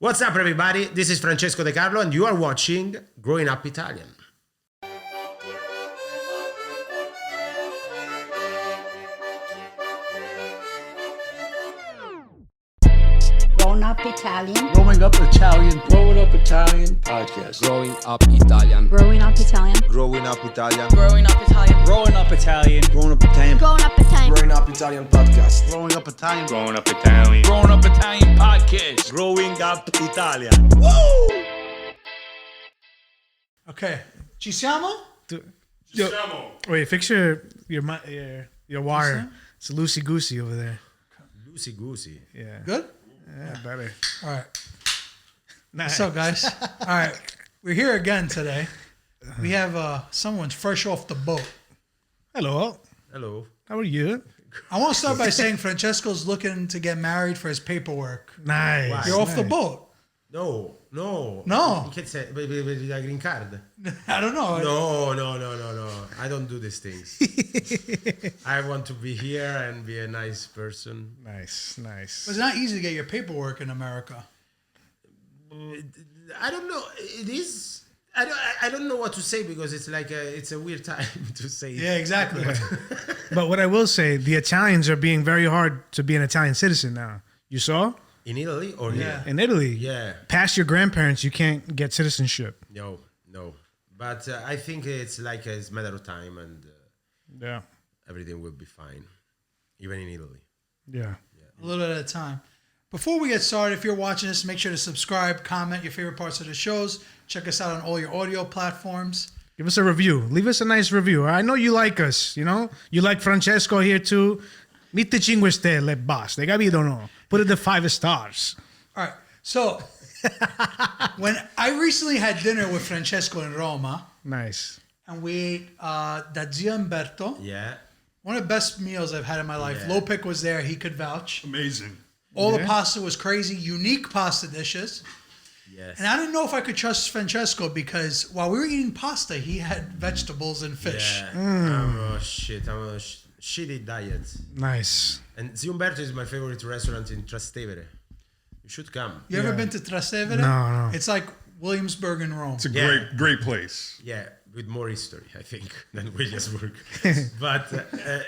What's up, everybody? This is Francesco De Carlo, and you are watching Growing Up Italian. Growing Up Italian. Growing Up Italian. Growing Up Italian podcast. Growing Up Italian. Growing Up Italian. Growing Up Italian. Growing Up Italian. Growing Up Italian. Growing Up Italian. Growing Up Italian. Growing Up Italian podcast. Growing Up Italian. Growing Up Italian. Growing Up Italian podcast. Growing Up Italian. Ok, ci siamo? Wait, fix your wire. It's loosey goosey over there. Loosey goosey. Yeah. Good? Yeah, better. All right. Nice. What's up, guys? All right. We're here again today. We have someone fresh off the boat. Hello. Hello. How are you? I want to start by saying Francesco's looking to get married for his paperwork. Nice. Wow. You're off the boat. No. No. Che sei? With the green card? I don't know. No. I don't do these things. I want to be here and be a nice person. Nice. It's not easy to get your paperwork in America. I don't know. It is. I don't know what to say because it's like it's a weird time to say. Yeah, exactly. But what I will say, the Italians are being very hard to be an Italian citizen now. You saw? In Italy or here? In Italy. Yeah. Past your grandparents, you can't get citizenship. No. But I think it's like it's a matter of time and Yeah. everything will be fine, even in Italy. Yeah. A little at a time. Before we get started, if you're watching this, make sure to subscribe, comment your favorite parts of the shows. Check us out on all your audio platforms. Give us a review. Leave us a nice review. I know you like us, you know? You like Francesco here too. Meet the 5 stelle, basta. Capito no? Put it to 5 stars. All right. So, when I recently had dinner with Francesco in Roma, Nice. and we ate da Zio Umberto, Yeah. one of the best meals I've had in my life. Yeah. Lopik was there. He could vouch. Amazing. All the Yeah. pasta was crazy. Unique pasta dishes. Yes. And I didn't know if I could trust Francesco because while we were eating pasta, he had vegetables and fish. Yeah. I'm a shitty diet. Nice. And Zio Umberto is my favorite restaurant in Trastevere. You should come. You ever been to Trastevere? No. It's like Williamsburg in Rome. It's a Yeah. great place. Yeah, with more history, I think, than Williamsburg. But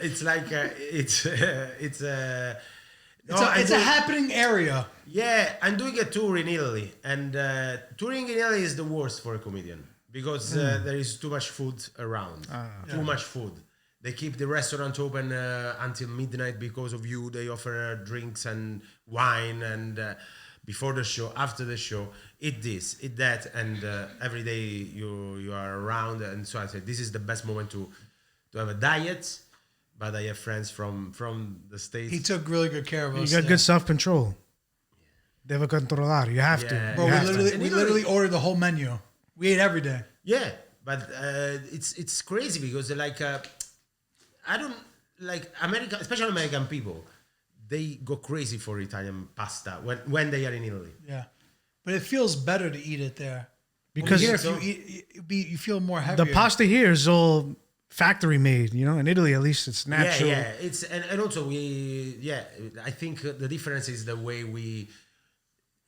it's like it's It's a happening area. Yeah, I'm doing a tour in Italy, and touring in Italy is the worst for a comedian because there is too much food around. Too much food. They keep the restaurant open until midnight because of you. They offer drinks and wine, and before the show, after the show, eat this, eat that, and every day you are around. And so I said, this is the best moment to have a diet. But I have friends from the States. He took really good care of You us. got there. good self-control. Devo controllare. You have Yeah. to. Bro, You we have to. literally ordered the whole menu. We ate every day. Yeah, but it's crazy because like I don't like America, especially American people. They go crazy for Italian pasta when they are in Italy. Yeah. But it feels better to eat it there. Because Here, if you eat, you feel more heavier. the pasta here is all factory made, you know? In Italy, at least, it's natural. Yeah. It's and also I think the difference is the way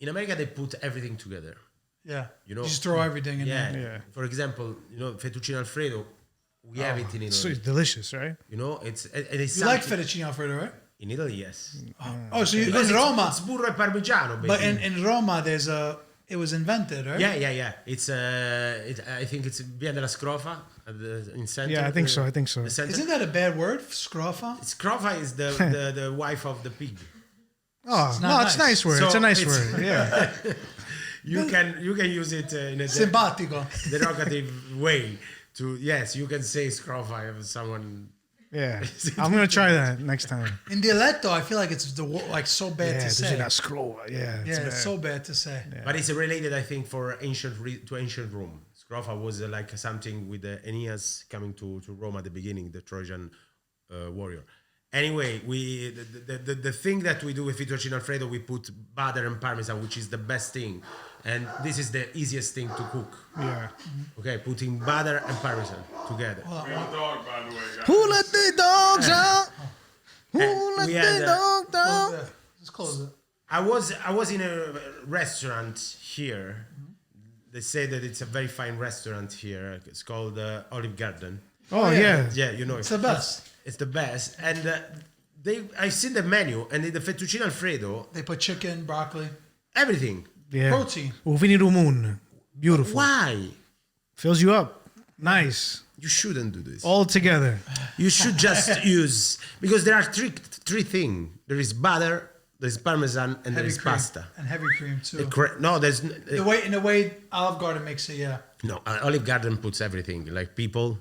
in America they put everything together. Yeah. You know, just throw everything in Yeah. there. Yeah. For example, fettuccine alfredo, we have it in Italy. So it's delicious, right? You know, it's You like fettuccine alfredo, right? in Italy, yes. Oh, so you Because in Roma. it's burro e parmigiano, But basically. in Roma, it was invented, right? Yeah. It's I think it's Via della Scrofa in center. Yeah, I think so. The center. Isn't that a bad word? Scrofa? Scrofa is the wife of the pig. Oh, not no, it's a nice. nice word. So it's a nice it's- word. Yeah. You can use it in a Simpatico. derogative way. You can say Scrofa if someone. Yeah. I'm going to try that next time. In dialetto, I feel like it's so bad Yeah, to say. that scroll. Yeah. Yeah, bad. it's so bad to say. But it's related, I think, for ancient Rome. Scrofa was like something with the Aeneas coming to Rome at the beginning, the Trojan warrior. Anyway, the thing that we do with fettuccine alfredo, we put butter and parmesan, which is the best thing, and this is the easiest thing to cook. Yeah. Okay, putting butter and parmesan together. Real dog, by the way, guys. Who let the dogs out? Who And let we the had, dog out? Just close it. I was in a restaurant here. They say that it's a very fine restaurant here. It's called Olive Garden. Oh, yeah. Yeah, you know It's the best. It's the best. And I've seen the menu, and in the fettuccine alfredo, They put chicken, broccoli, everything. Yeah. protein. Ufini rumun. Beautiful. Why? Fills you up. Nice. You shouldn't do this. All together. You should just use, because there are three things. There is butter, there's parmesan, and there Heavy is cream. pasta. And heavy cream too. No, there's The way Olive Garden makes it, yeah. no. Olive Garden puts everything, like people,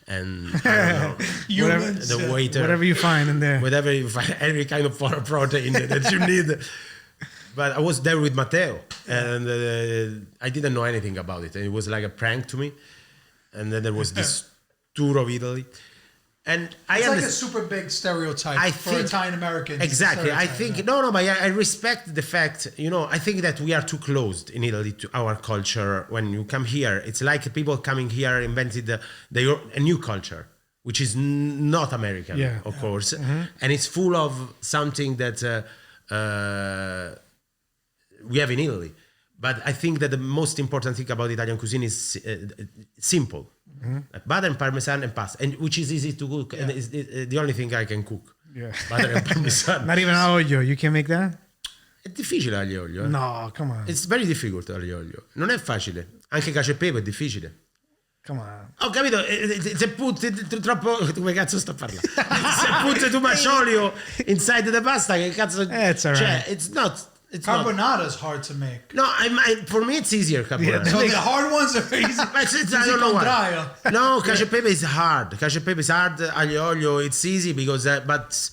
and I don't know, Humans. the waiter, Whatever you find in there. whatever you find, every kind of protein that you need. But I was there with Matteo, and I didn't know anything about it. And it was like a prank to me. And then there was this tour of Italy, and It's like a super big stereotype for Italian Americans. Exactly. I think no, but I respect the fact. I think that we are too closed in Italy to our culture. When you come here, it's like people coming here invented a new culture, which is not American, of course, and it's full of something that we have in Italy. But I think that the most important thing about Italian cuisine is simple. Like butter and parmesan and pasta, and which is easy to cook, and it's the only thing I can cook. Yeah. Butter and parmesan. Not even aglio. You can make that? È difficile aglio olio. No, come on. It's very difficult aglio olio. Non è facile. Anche cacio e pepe è difficile. Come on. Ho capito, se putti troppo, come cazzo sto parlando? Se putti too much olio inside the pasta, che cazzo? It's alright. Cioè, it's not. Carbonara is hard to make. No, for me it's easier carbonara. So the hard ones are easy. I don't know why. No, cacio e pepe is hard. Cacio e pepe is hard. Aglio olio, it's easy because, but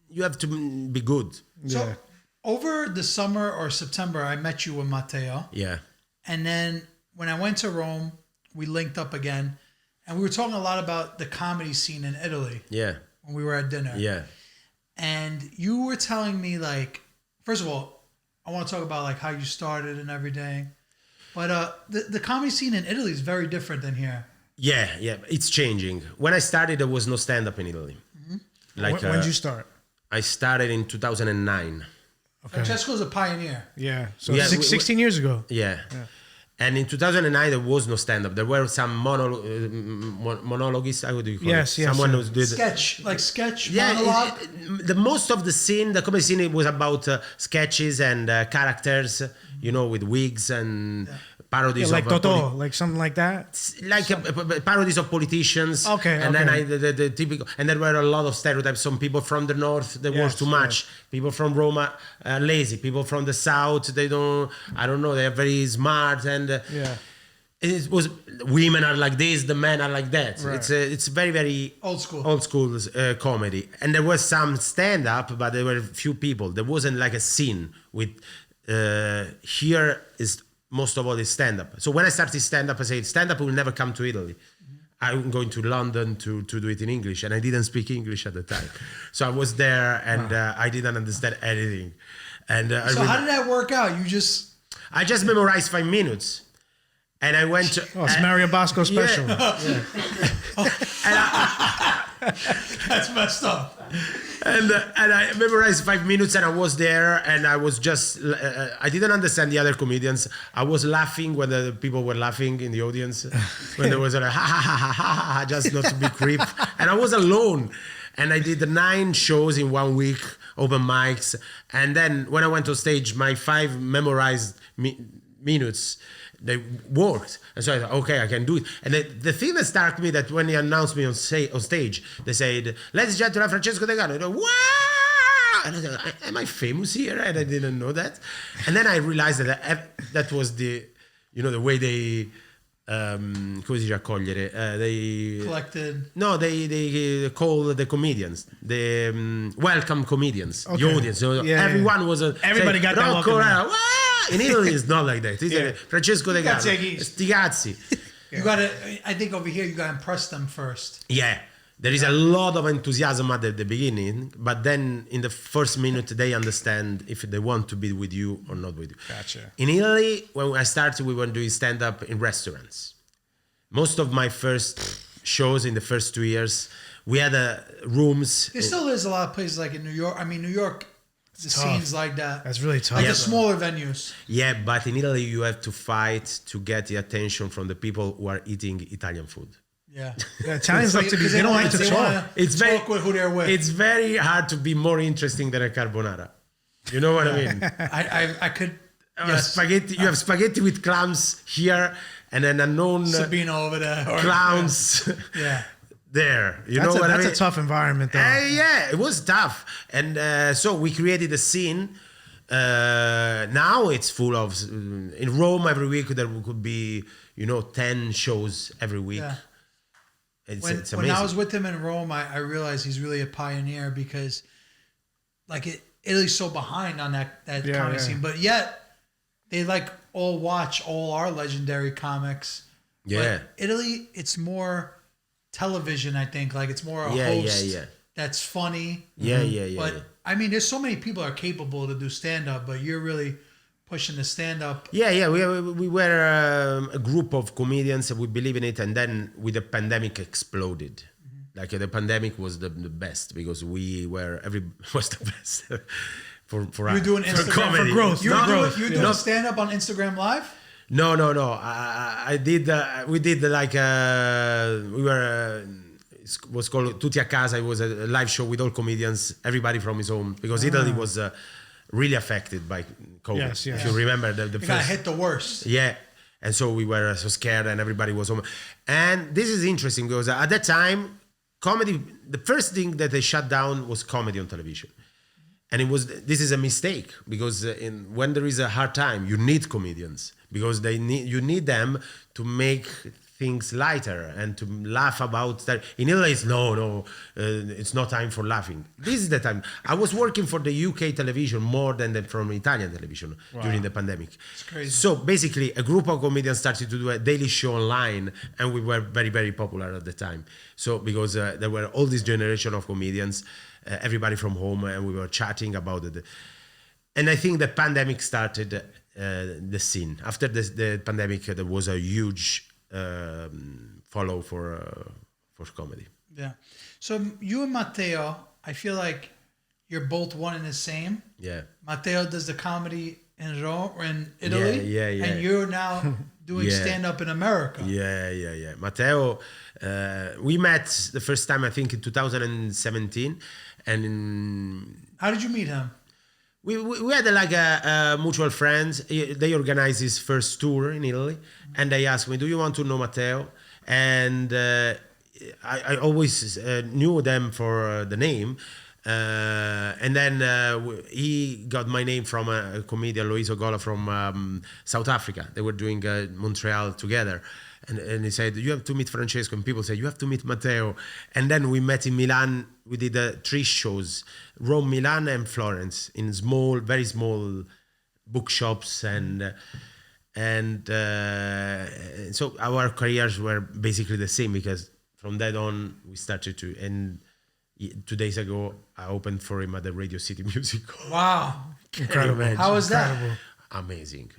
you have to be good. So over the summer or September, I met you with Matteo. Yeah. And then when I went to Rome, we linked up again. And we were talking a lot about the comedy scene in Italy. Yeah. When we were at dinner. Yeah. And you were telling me, like, first of all, I want to talk about like how you started and everything. But the comedy scene in Italy is very different than here. Yeah, it's changing. When I started, there was no stand-up in Italy. Like When did you start? I started in 2009. Okay. Francesco's a pioneer. Yeah. So Yeah, 16 years ago. Yeah. And in 2009, there was no stand-up. There were some monologuists. How do you call it? Someone who did sketch, Yeah, monologue. the most of the scene, the comedy scene, it was about sketches and characters, with wigs and parodies Like of Totò, like something like that. like parodies of politicians. Okay, and then okay. the typical, and there were a lot of stereotypes. Some people from the north, they work too much. People from Roma, lazy. People from the south, they don't. I don't know. They are very smart and. It was women are like this, the men are like that. Right. It's very very Old school comedy, and there was some stand up, but there were few people. There wasn't like a scene with. Here is most of all is stand up. So when I started stand up, I said stand up will never come to Italy. I'm going to London to do it in English, and I didn't speak English at the time, so I was there and I didn't understand anything. And so how did that work out? I just memorized 5 minutes. And I went to... Oh, it's Mario Bosco special. That's messed up. And I memorized 5 minutes and I was there and I was just... I didn't understand the other comedians. I was laughing when the people were laughing in the audience. When there was a ha ha ha ha ha ha, just not to be creep. And I was alone. And I did 9 shows in 1 week, open mics. And then when I went on stage, my 5 memorized minutes... They worked, and so I thought, okay, I can do it. And the thing that struck me that when he announced me on stage, they said, "Ladies and gentlemen, Francesco De Carlo." Wow! And I thought, am I famous here? And I didn't know that. And then I realized that was the way they come si dice accogliere? They collected. No, they call the comedians, the welcome comedians, the Okay. audience. Yeah, Everyone was everybody got that Rocco, welcome. in Italy, it's not like that. It's like Francesco De Carlo, Grazie. sti cazzi. You gotta. I think over here you gotta impress them first. Yeah, there is a lot of enthusiasm at the beginning, but then in the first minute they understand if they want to be with you or not with you. Gotcha. In Italy, when I started, we were doing stand-up in restaurants. Most of my first shows in the first 2 years, we had rooms. There still is a lot of places like in New York. I mean, New York the scenes like that. That's really tough. Like Yeah. the smaller venues. Yeah, but in Italy you have to fight to get the attention from the people who are eating Italian food. Yeah. The Italians like to be. Because They don't like to they talk. wanna It's very talk with who they're with. It's very hard to be more interesting than a carbonara. You know what I mean? I could. Spaghetti. You have spaghetti with clams here, and then unknown Sabino over there. Or, clowns Yeah. there. You know what I mean? That's a tough environment, though. Yeah, it was tough, and so we created a scene. Now it's full of. In Rome, every week there could be 10 shows every week. Yeah. It's When amazing. I was with him in Rome, I realized he's really a pioneer because, like, Italy's so behind on that comedy scene, but yet they all watch all our legendary comics. Yeah. But Italy, it's more television, I think. Like, it's more a Yeah, host yeah. that's funny. Yeah. But I mean, there's so many people are capable to do stand up, but you're really pushing the stand up. Yeah. We were a group of comedians. We believe in it, and then with the pandemic exploded. Like the pandemic was the best because was the best for You're doing Instagram comedy. for growth. You're doing stand up on Instagram Live? No. I did. We did we were. It was called Tutti a Casa. It was a live show with all comedians, everybody from his home, because Italy was really affected by COVID. Yes. If you remember the You got first. hit the worst. Yeah. And so we were so scared and everybody was home. And this is interesting because at that time, comedy, the first thing that they shut down was comedy on television. And this is a mistake because when there is a hard time, you need comedians because you need them to make things lighter and to laugh about that. In Italy, it's not time for laughing. This is the time. I was working for the UK television more than from Italian television during the pandemic. It's crazy. So basically, a group of comedians started to do a daily show online, and we were very, very popular at the time. So because there were all this generation of comedians, everybody from home, and we were chatting about it. And I think the pandemic started the scene. After the pandemic, there was a huge follow for comedy. Yeah. So you and Matteo, I feel like you're both one and the same. Yeah. Matteo does the comedy in Rome or in Italy. Yeah. And you're now doing stand up in America. Yeah. Matteo, we met the first time I think in 2017, and How did you meet him? we had a mutual friend. They organized his first tour in Italy, and they asked me, "Do you want to know Matteo?" And I always knew them for the name. And then he got my name from a comedian, Loiso Gola, from South Africa. They were doing Montreal together. And he said, "You have to meet Francesco." And people said, "You have to meet Matteo." And then we met in Milan. We did 3 shows, Rome, Milan, and Florence, in very small bookshops. And so our careers were basically the same because from that on we started to. And 2 days ago, I opened for him at the Radio City Music Hall. Wow. Incredible. How was that? Amazing.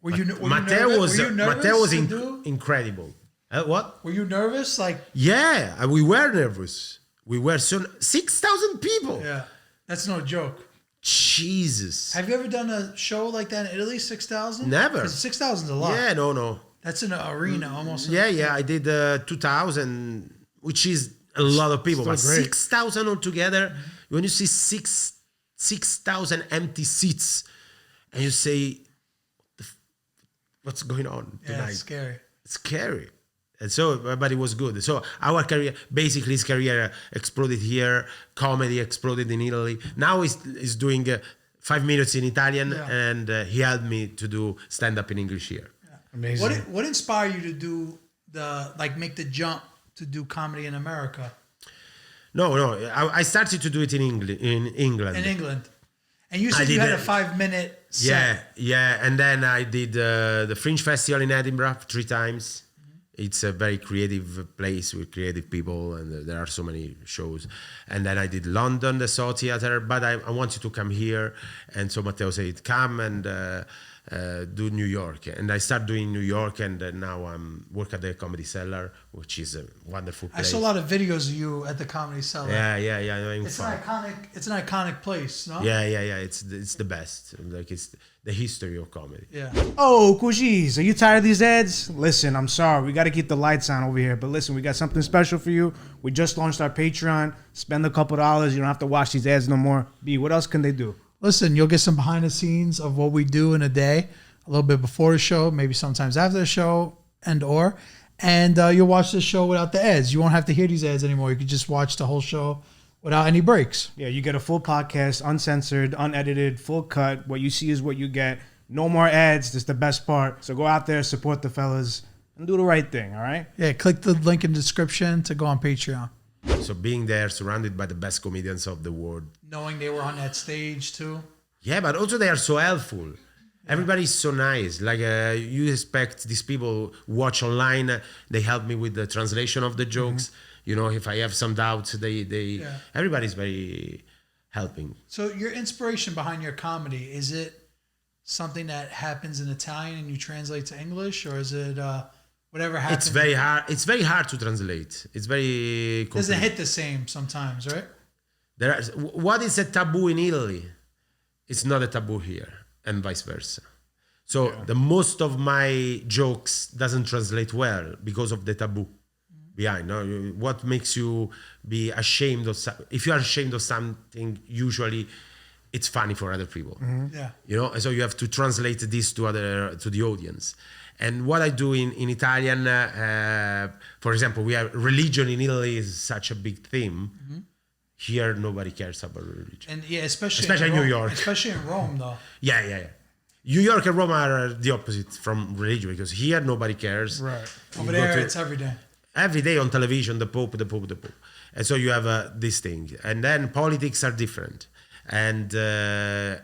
Were you Matteo nervous? was Were you nervous Matteo was to do? incredible. What? Were you nervous? Like, Yeah, we were nervous. We were 6,000 people. yeah, that's no joke. Jesus. Have you ever done a show like that in Italy? 6,000? Never. 6,000 is a lot. Yeah, no. That's an arena almost. Yeah. I did 2,000, which is a lot of people. Still But great. 6,000 altogether, when you see 6,000 empty seats, and you say, "What's going on Yeah, tonight?" it's scary. It's scary. And so, but it was good. So our career, basically his career exploded here. Comedy exploded in Italy. Now he's doing 5 minutes in Italian, and he helped me to do stand-up in English here. Amazing. What inspired you to do make the jump to do comedy in America? No. I started to do it in England. In England. And you said you had a 5-minute set. Yeah. And then I did the Fringe Festival in Edinburgh 3 times. It's a very creative place with creative people, and there are so many shows. And then I did London, the Soho Theatre, but I wanted to come here. And so Matteo said, "Come." And do New York, and I start doing New York, and now I'm work at the Comedy Cellar, which is a wonderful place. I saw a lot of videos of you at the Comedy Cellar. Yeah. It's an iconic place, no? Yeah. It's the best. Like it's the history of comedy. Yeah. Oh, Kujis, are you tired of these ads? Listen, I'm sorry. We got to keep the lights on over here. But listen, we got something special for you. We just launched our Patreon. Spend a couple dollars. You don't have to watch these ads no more. B, what else can they do? Listen, you'll get some behind the scenes of what we do in a day, a little bit before the show, maybe sometimes after the show, and you'll watch the show without the ads. You won't have to hear these ads anymore. You can just watch the whole show without any breaks. Yeah, you get a full podcast, uncensored, unedited, full cut. What you see is what you get. No more ads. That's the best part. So go out there, support the fellas, and do the right thing, all right? Yeah, click the link in the description to go on Patreon. So being there, surrounded by the best comedians of the world. Knowing they were on that stage too. Yeah, but also they are so helpful. Everybody's so nice. Like you expect these people watch online. They help me with the translation of the jokes. You know, if I have some doubts, everybody's very helping. So your inspiration behind your comedy, is it something that happens in Italian and you translate to English, or is it whatever happens? It's very hard. It's very hard to translate. It's very complete. Does it hit the same sometimes, right? What is a taboo in Italy? It's not a taboo here, and vice versa. So the most of my jokes doesn't translate well because of the taboo behind. No? What makes you be ashamed of? If you are ashamed of something, usually it's funny for other people. Yeah. You know, and so you have to translate this to the audience. And what I do in Italian, for example, we have religion in Italy is such a big theme. Here, nobody cares about religion. And yeah, especially in New York. Especially in Rome, though. Yeah. New York and Rome are the opposite from religion, because here nobody cares. Right. Over there, it's every day. Every day on television, the Pope. And so you have this thing. And then politics are different. And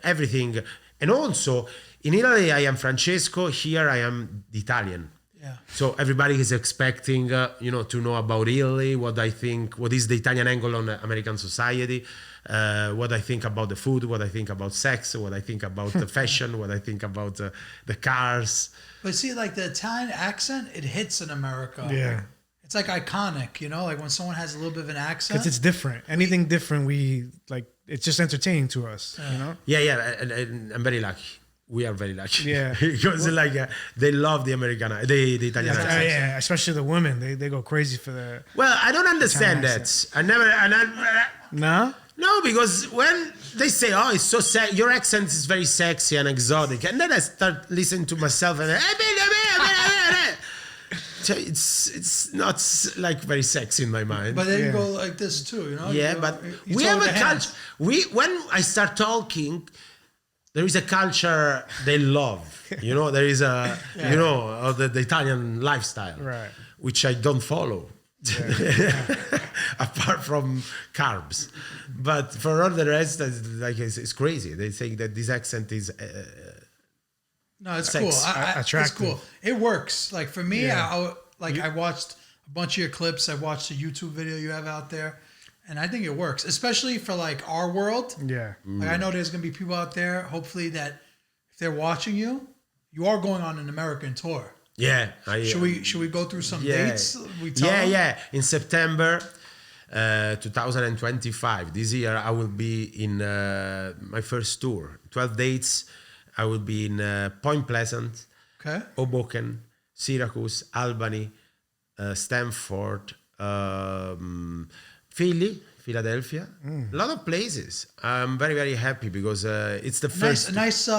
everything. And also, in Italy, I am Francesco. Here, I am the Italian. Yeah. So everybody is expecting, to know about Italy, what I think, what is the Italian angle on American society, what I think about the food, what I think about sex, what I think about the fashion, what I think about the cars. But see, like the Italian accent, it hits in America. Yeah. It's like iconic, like when someone has a little bit of an accent. Because it's different. Anything different, it's just entertaining to us, you know? Yeah, and I'm very lucky. We are very lucky. Yeah. Because they love the the Italian accent. Yeah, especially the women. They go crazy for the... Well, I don't understand that. No? No, because when they say, "Oh, it's so your accent is very sexy and exotic," and then I start listening to myself and so it's not like very sexy in my mind. But then you go like this too, Yeah, you but you we talk have with a the hands. culture. When I start talking, there is a culture they love. There is of the Italian lifestyle, Right. which I don't follow. Apart from carbs, but for all the rest, it's crazy. They think that this accent is No, it's sex. cool. Attractive. It's cool. It works. Like for me, Yeah. I watched a bunch of your clips. I watched the YouTube video you have out there, and I think it works, especially for like our world. Yeah. Like I know there's gonna be people out there, hopefully, that if they're watching you, you are going on an American tour. yeah. Should we go through some dates? We tell them? Yeah. In September 2025, this year, I will be in my first tour. 12 dates. I will be in Point Pleasant, Okay. Hoboken, Syracuse, Albany, Stanford, Philadelphia. A lot of places. I'm very, very happy because it's the first. Nice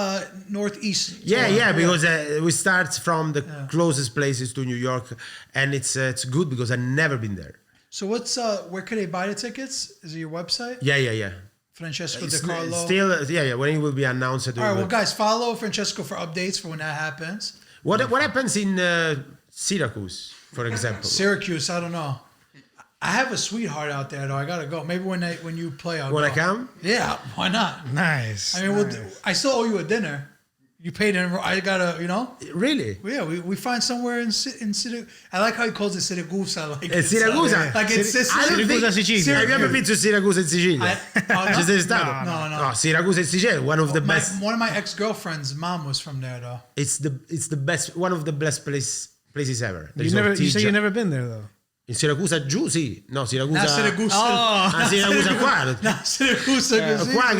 northeast. Yeah, tour. because we start from the closest places to New York, and it's good because I've never been there. So where could they buy the tickets? Is it your website? Yeah. Francesco It's De Carlo. still, when it will be announced. All right, well, guys, follow Francesco for updates for when that happens. What happens in Syracuse, for example? Syracuse, I don't know. I have a sweetheart out there, though. I gotta go. Maybe when you play, I'll Wanna go. come? Yeah, why not? Nice. I mean, I still owe you a dinner. You paid in. I gotta, Really? Yeah, we find somewhere in Siracusa. I like how he calls it Siracusa. Like It's Siracusa. Like it's Sicily. I don't think- Siracusa, Sicilia. Have you ever been to Siracusa in Sicilia? Ci sei stato? No. Siracusa in Sicilia, one of the best. One of my ex-girlfriend's mom was from there, though. It's the best, one of the best places ever. You say you've never been there though. In Siracusa giù, sì. No, Siracusa. Not Siracusa. Ah, Siracusa qua. Not Siracusa. così. Qua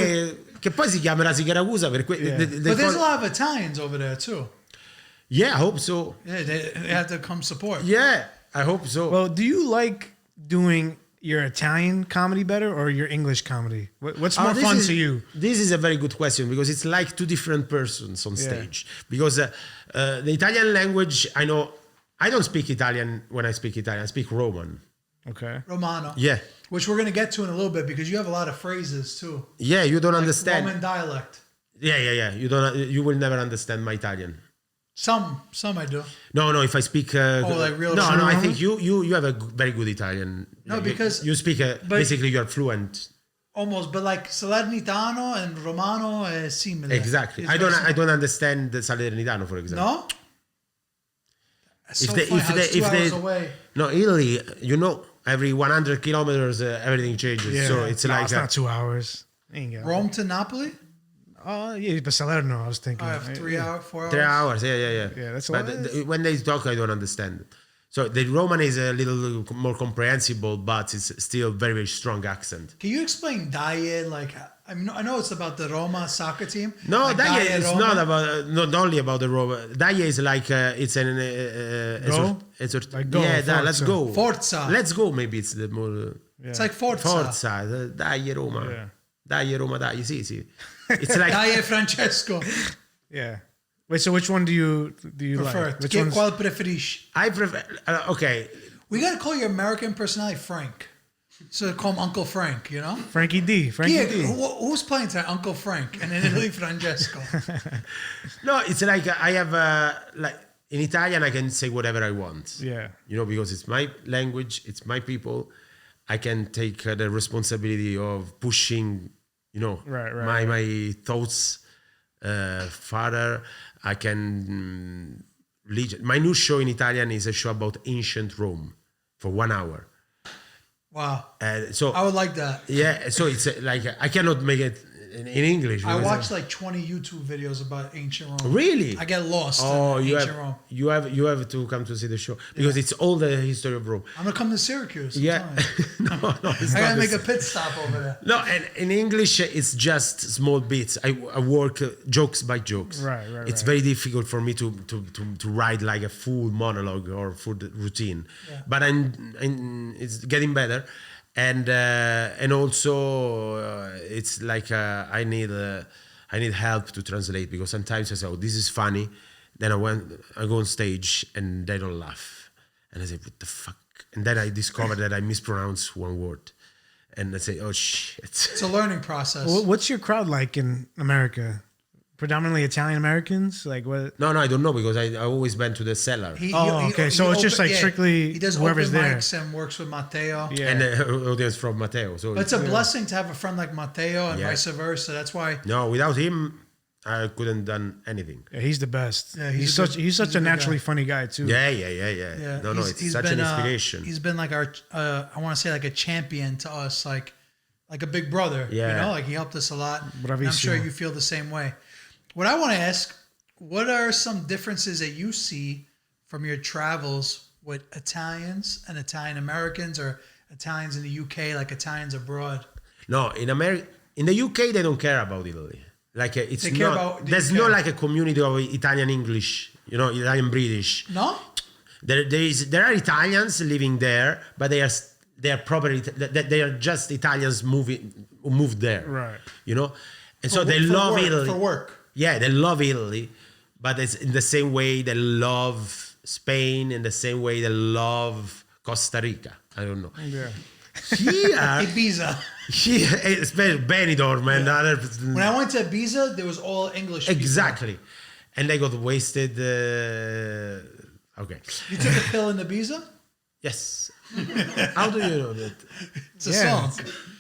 che poi si chiamerà Siracusa per But there's a lot of Italians over there too. Yeah, I hope so. Yeah, they have to come support. Yeah, I hope so. Well, do you like doing your Italian comedy better or your English comedy? What's more fun to you? This is a very good question because it's like two different persons on stage. Because the Italian language, I know, I don't speak Italian when I speak Italian. I speak Roman. Okay. Romano. Yeah. Which we're going to get to in a little bit because you have a lot of phrases too. Yeah, you don't understand. Roman dialect. Yeah. You will never understand my Italian. Some I do. No. If I speak, like real. No. I think you have a very good Italian. No, because you speak. Basically, you're fluent. Almost, but like Salernitano and Romano is similar. Exactly. It's I very similar. don't understand the Salernitano, for example. No. That's so funny how it's 2 hours away. No, Italy. Every 100 kilometers, everything changes. Yeah. So it's it's not 2 hours. Ain't got Rome to Napoli. yeah, but Salerno, I was thinking. I have 3 hours, 4 hours. 3 hours. Yeah. Yeah, that's a But lot. when they talk, I don't understand. So the Roman is a little more comprehensible, but it's still very, very strong accent. Can you explain Daje? Like, I know it's about the Roma soccer team. No, like Daje is Roma. not only about the Roma. Daje is like it's an Go? like go, yeah, let's Forza. go. Forza. Let's go. Maybe it's the more It's like Forza. Forza. Dai Roma. Yeah. Dai Roma. Dai. Sì. It's like Daje Francesco. Yeah. Wait, so which one do you Prefer. like? Which Che one's qual preferisci? I prefer. Okay. We gotta call your American personality Frank. So call him Uncle Frank, you know? Frankie D? Frankie Yeah, D. who's playing tonight? Uncle Frank. And in Italy, Francesco. No, it's like I have like in Italian I can say whatever I want. Yeah. Because it's my language, it's my people. I can take the responsibility of pushing, Right. my thoughts further. I can lead. My new show in Italian is a show about ancient Rome for 1 hour. Wow. So I would like that. yeah, so it's like I cannot make it in English. I because- watched like 20 YouTube videos about ancient Rome. Really? I get lost Oh, in you ancient Rome. have to come to see the show because it's all the history of Rome. I'm gonna come to Syracuse. I'm Yeah, telling you. no, it's I not gotta the make a same. pit stop over there. No, and in English it's just small bits. I work jokes by jokes. Right. It's very difficult for me to write like a full monologue or full routine, but it's getting better, and also it's like I need help to translate because sometimes I say, "Oh, this is funny," then I go on stage and they don't laugh, and I say, "What the fuck?" And then I discover that I mispronounce one word. And I say, oh, shit. It's a learning process. What's your crowd like in America? Predominantly Italian Americans? Like what? No, I don't know because I always went to the cellar. Okay. So it's just like strictly he does whoever's open there. mics and works with Matteo. Yeah. And the audience from Matteo. So But it's a blessing to have a friend like Matteo and Yeah. vice versa. That's why. No, without him, I couldn't done anything. Yeah, he's the best. Yeah, he's he's a such a good naturally guy. funny guy too. Yeah. Yeah, No, it's such an inspiration. He's been like our, I want to say like a champion to us, like a big brother. Yeah. You know, like he helped us a lot. And I'm Bravissimo. sure you feel the same way. What I want to ask, what are some differences that you see from your travels with Italians and Italian Americans or Italians in the UK, like Italians abroad? No, in the UK, they don't care about Italy. Like it's They care not. about the There's UK. no like a community of Italian English. Italian British. No? There are Italians living there, but they are proper. They are just Italians who moved there. Right. And so they love work, Italy. For work. Yeah, they love Italy, but it's in the same way they love Spain, in the same way they love Costa Rica. I don't know. Yeah. Here, Ibiza. especially Benidorm, man. When I went to Ibiza, there was all English people. Exactly. And they got wasted. Okay. You took a pill in Ibiza? Yes. How do you know that? It's a song.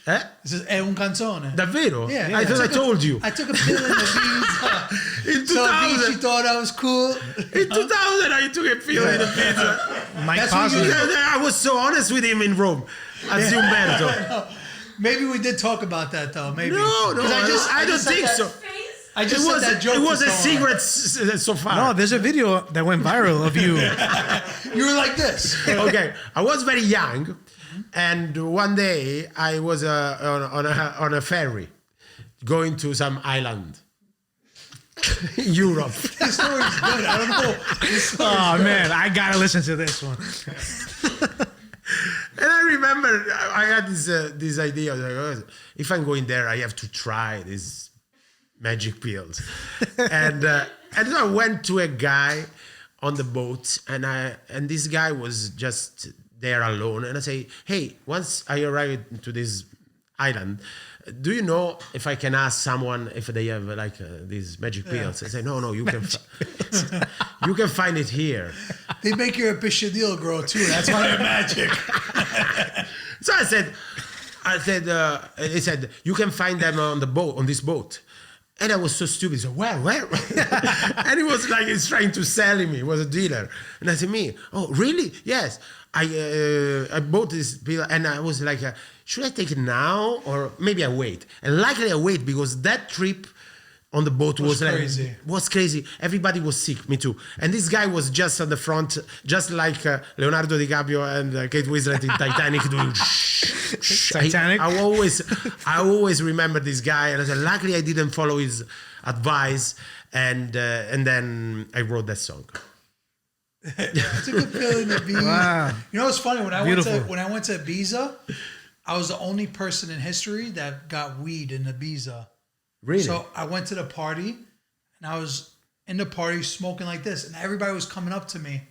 Eh? È un canzone. Davvero? Yeah. I thought I told you. I took a pill in Ibiza. In So Vici 2000, thought I was cool. in 2000, I took a pill in a pizza. Mike That's what you Positive. I was so honest with him in Rome, as Umberto. Maybe we did talk about that though. Maybe. No, 'Cause I don't said think that- so. I just said that joke. It was to a someone. secret so far. No, there's a video that went viral of you. You were like this. Okay, I was very young, and one day I was on a ferry going to some island in Europe. This story's good. I don't know. Oh man, I gotta listen to this one. And I remember I had this idea, like, oh, if I'm going there, I have to try these magic pills. and so I went to a guy on the boat, and this guy was just there alone. And I say, hey, once I arrive to this island, do you know if I can ask someone if they have like these magic pills? I say, no, you can you can find it here. They make your epicidil grow too. That's why they're magic. So I said, he said, you can find them on the boat, on this boat. And I was so stupid. So where? And he was like, he's trying to sell me. He was a dealer. And I said, me? Oh, really? Yes. I bought this pill, and I was like, should I take it now or maybe I wait? And luckily I wait because that trip on the boat was crazy. Was crazy. Everybody was sick, me too. And this guy was just on the front, just like Leonardo DiCaprio and Kate Winslet in Titanic doing Titanic? I always remember this guy, and I said, luckily I didn't follow his advice, and then I wrote that song. It's a good feeling to be. Wow. You know what's funny? When I Beautiful. went to Ibiza, I was the only person in history that got weed in Ibiza. Really? So I went to the party, and I was in the party smoking like this, and everybody was coming up to me.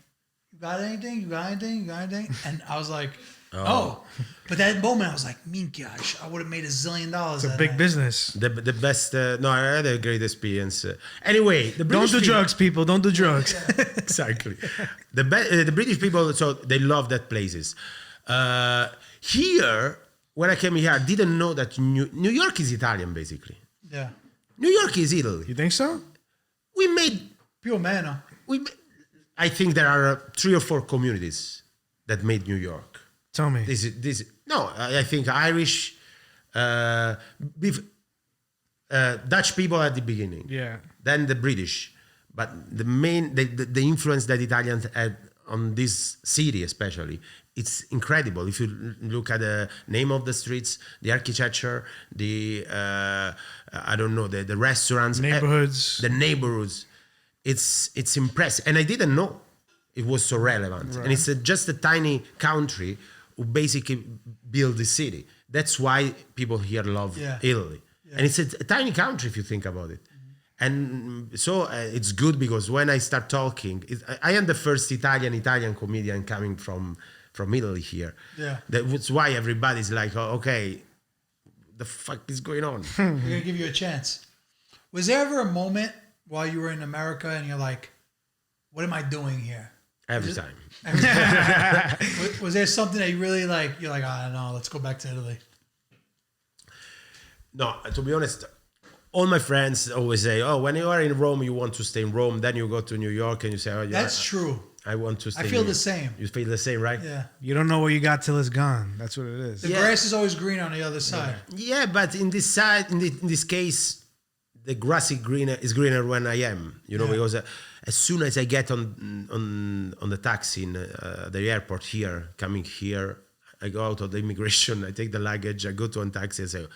You got anything? You got anything? You got anything? And I was like, oh. But that moment, I was like, minchia, I would have made $1 zillion. It's a big business. The best. No, I had a great experience. Anyway, the Don't British do people- drugs, people. Don't do drugs. Exactly. The British people, so they love that places. Here, when I came here, I didn't know that New York is Italian, basically. Yeah. New York is Italy. You think so? We made. Pure man. I think there are 3 or 4 communities that made New York. Tell me. No, I think Irish, Dutch people at the beginning. Yeah. Then the British, but the influence that Italians had on this city, especially, it's incredible. If you look at the name of the streets, the architecture, the the restaurants, Neighborhoods. the neighborhoods, it's impressive. And I didn't know it was so relevant. Right. And it's just a tiny country who basically built the city. That's why people here love Italy. Yeah. And it's a tiny country if you think about it. And so it's good because when I start talking, I am the first Italian comedian coming from Italy here. Yeah, that's why everybody's like, oh, okay, the fuck is going on? We're gonna give you a chance. Was there ever a moment while you were in America and you're like, what am I doing here? Every time. Was there something that you really like? You're like, I don't know, let's go back to Italy. No, to be honest, all my friends always say, oh, when you are in Rome, you want to stay in Rome. Then you go to New York and you say, oh, yeah. That's true. I want to stay. I feel the same. You feel the same, right? Yeah. You don't know what you got till it's gone. That's what it is. The grass is always green on the other side. Yeah, but in this side, in this case, the grass is greener when I am. You know, because as soon as I get on the taxi in the airport here, coming here, I go out of the immigration. I take the luggage. I go to a taxi and say,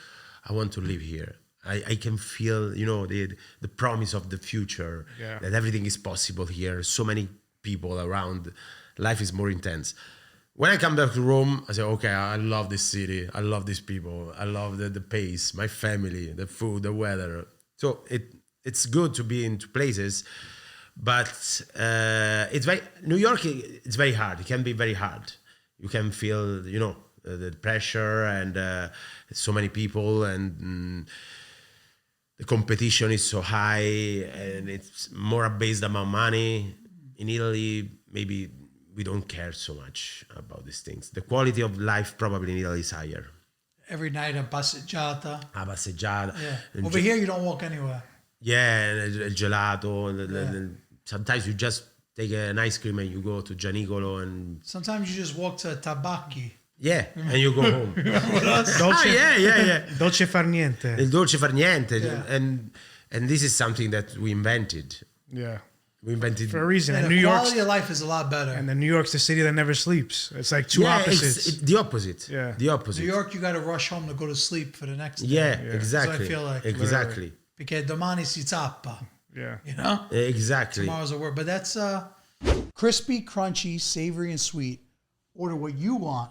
I want to live here. I can feel, you know, the promise of the future, that everything is possible here. So many people around. Life is more intense. When I come back to Rome, I say, okay, I love this city. I love these people. I love the pace, my family, the food, the weather. So it's good to be into places, but New York, it's very hard. It can be very hard. You can feel, you know, the pressure and so many people and the competition is so high and it's more based on money. In Italy, maybe we don't care so much about these things. The quality of life probably in Italy is higher. Every night a passeggiata. A passeggiata. Yeah. Over here, you don't walk anywhere. Yeah, el gelato. Sometimes you just take an ice cream and you go to Gianicolo and Sometimes you just walk to Tabacchi. yeah, and you go home. Dolce, yeah. dolce far niente. Il dolce far niente, Yeah. and this is something that we invented. Yeah. We invented For a reason. And And the New York's quality of life is a lot better. and then New York's the city that never sleeps. It's like two yeah, opposites. it's the opposite. Yeah. The opposite. New York, you got to rush home to go to sleep for the next day. Yeah, That's exactly. what I feel like. Exactly. Perché domani si zappa. Yeah. You know? Exactly. Tomorrow's a word. But that's crispy, crunchy, savory, and sweet. Order what you want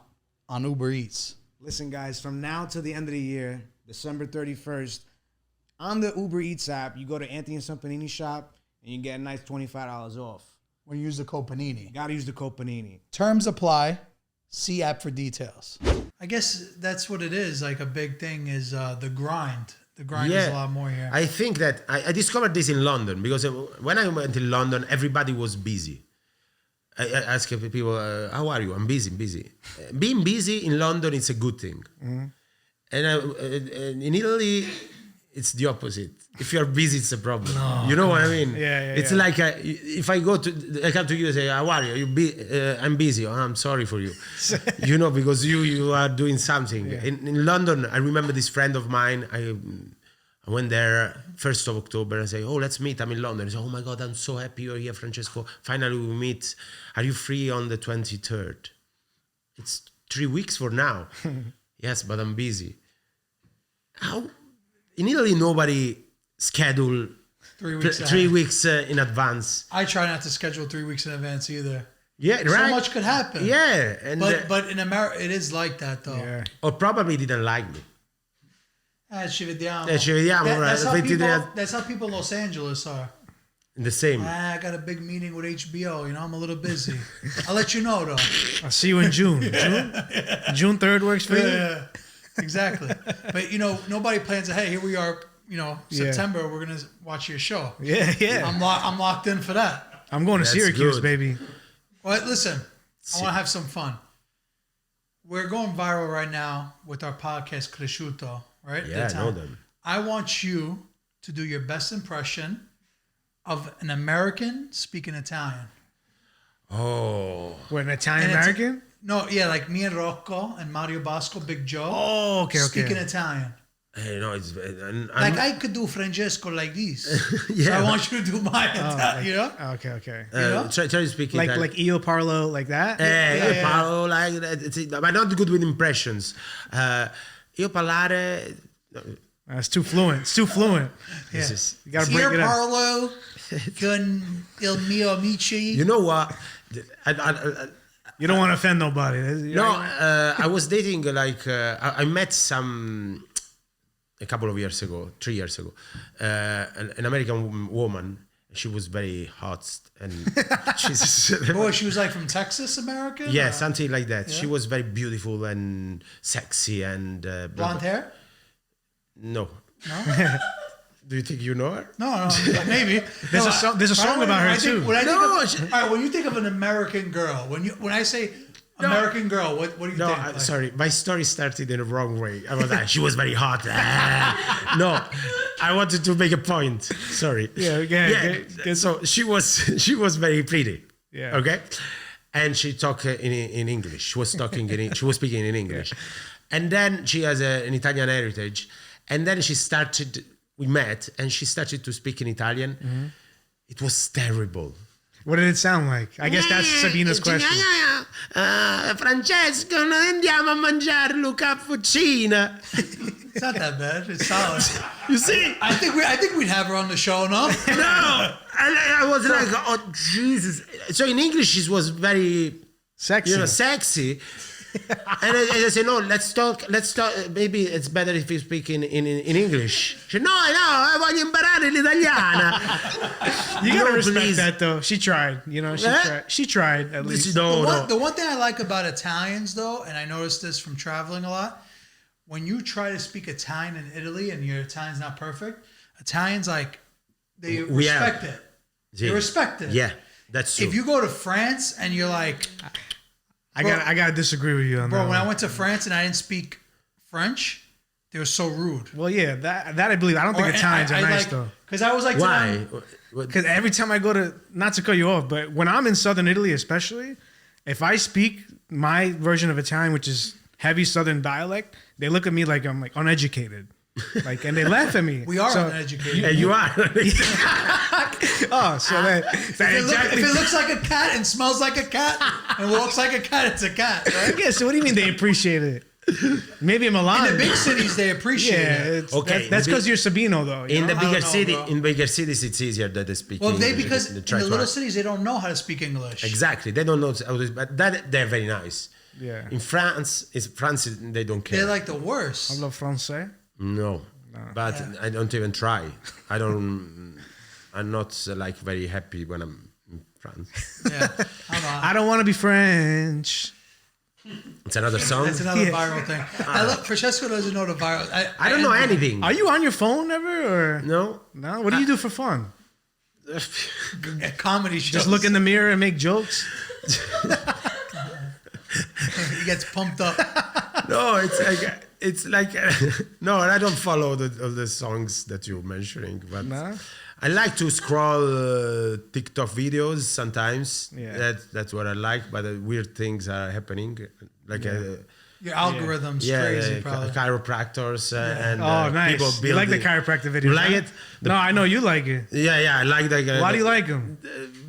on Uber Eats. Listen, guys, from now till the end of the year, December 31st, on the Uber Eats app, you go to Anthony and Sampanini shop and you get a nice $25 off. When you use the code Panini. You gotta use the code Panini. Terms apply. See app for details. I guess that's what it is. Like a big thing is the grind. The grind is a lot more here. I think that I discovered this in London because when I went to London, everybody was busy. I ask people, how are you? I'm busy. Being busy in London is a good thing. Mm-hmm. And in Italy, it's the opposite. If you're busy, it's a problem. You know what I mean? Yeah, it's like if I come to you and say, how are you? I'm busy. Oh, I'm sorry for you. You know, because you are doing something. Yeah. In London, I remember this friend of mine. I went there 1st of October and say, oh, let's meet. I'm in London. He said, oh my God, I'm so happy you're here, Francesco. Finally, we meet. Are you free on the 23rd? It's 3 weeks for now. Yes, but I'm busy. How? In Italy, nobody schedule 3 weeks. 3 weeks in advance. I try not to schedule 3 weeks in advance either. Yeah, So right. much could happen. Yeah, and But in America, it is like that though. Yeah. or probably didn't like me. Ci vediamo. Ci vediamo, That's, how 23 people, that's how people in Los Angeles are. The same. I got a big meeting with HBO. You know, I'm a little busy. I'll let you know, though. I'll see you in June. June 3rd works for you? Yeah, exactly. But, you know, nobody plans to, hey, here we are, you know, September, we're going to watch your show. Yeah. I'm locked in for that. I'm going to That's Syracuse, good. baby. Well, listen, I want to have some fun. We're going viral right now with our podcast, Cresciuto, right? Yeah, The I know town. them. I want you to do your best impression of an American speaking Italian. Oh. What, an Italian And it's- American? No, yeah, like me and Rocco and Mario Bosco, Big Joe. Oh, okay. Speaking Italian. Hey, no, it's and Like I could do Francesco like this. Yeah. So I want you to do my Italian, you know? Okay. know? try to speak Like Italian. Io Parlo, like that? Io parlo like that. I'm not good with impressions. Io parlare. It's too fluent. It's too fluent. This is, You gotta break Here it up. parlo con il mio amici. you know what? You don't want to offend nobody. No, I was dating I met a couple of years ago, 3 years ago, an American woman. She was very hot and she's Boy, she was like from Texas, America? yeah, Or something like that. Yeah. She was very beautiful and sexy and blonde hair? No. No? Do you think you know her? No, maybe. There's a song about her, too. When I think No, of, all right, when you think of an American girl, when I say American girl, what do you No, think? Like, sorry. My story started in the wrong way. I was like, she was very hot. No, I wanted to make a point. Sorry. Yeah. So she was very pretty. Yeah. Okay. And she talked in English. She was talking she was speaking in English, and then she has an Italian heritage. And then we met, and she started to speak in Italian. Mm-hmm. It was terrible. What did it sound like? I guess that's Sabina's question. Francesco, noi andiamo a mangiare cappuccino. it's not that bad. It's solid. You see? I think we'd have her on the show, no? No. I was like, oh, Jesus. So in English, she was very, Sexy. sexy. And I said, no, let's talk. Maybe it's better if you speak in English. She said, no, voglio imparare l'italiana. You gotta No, respect please. that, though. She tried. She tried at least. The one thing I like about Italians, though, and I noticed this from traveling a lot, when you try to speak Italian in Italy and your Italian's not perfect, Italians, they respect it. They respect it. Yeah, that's true. If you go to France and you're like, I gotta disagree with you on bro, that. when I one. went to France and I didn't speak French, They were so rude. Well, yeah, that I believe. I don't think Italians are nice though. Because I was like, Why? Because every time I go to, not to cut you off, but when I'm in Southern Italy, especially, if I speak my version of Italian, which is heavy Southern dialect, they look at me like I'm like uneducated, like, and they laugh at me. we are uneducated. Yeah, you are. Oh, so that If it looks like a cat and smells like a cat and walks like a cat, it's a cat, right? Yeah, so what do you mean they appreciate it? Maybe in Milan. In the big cities, they appreciate it. It's, Okay, that's because you're Sabino, though. In the I don't bigger know, bro. in bigger cities, it's easier that they speak Well, English. because They in try the to little act- cities, they don't know how to speak English. Exactly, they don't know how to, but that they're very nice. Yeah. In France, they don't care. They're like the worst. Parlo francese. No, but I don't even try. I'm not like very happy when I'm in France. Yeah, I don't know. I don't want to be French. It's another song. That's another viral thing. Francesco doesn't know the viral. I don't know anything. Are you on your phone ever? Or No. no? What do you do for fun? A comedy show. Just look in the mirror and make jokes? He gets pumped up. No, it's like no, I don't follow all the songs that you're mentioning, but No? I like to scroll TikTok videos sometimes. Yeah. That's what I like, but weird things are happening, like Your algorithm's crazy, probably. chiropractors and Oh, nice. people You like the building- chiropractor videos? You like huh? it? No, I know you like it. Yeah, I like that. Why do you like them?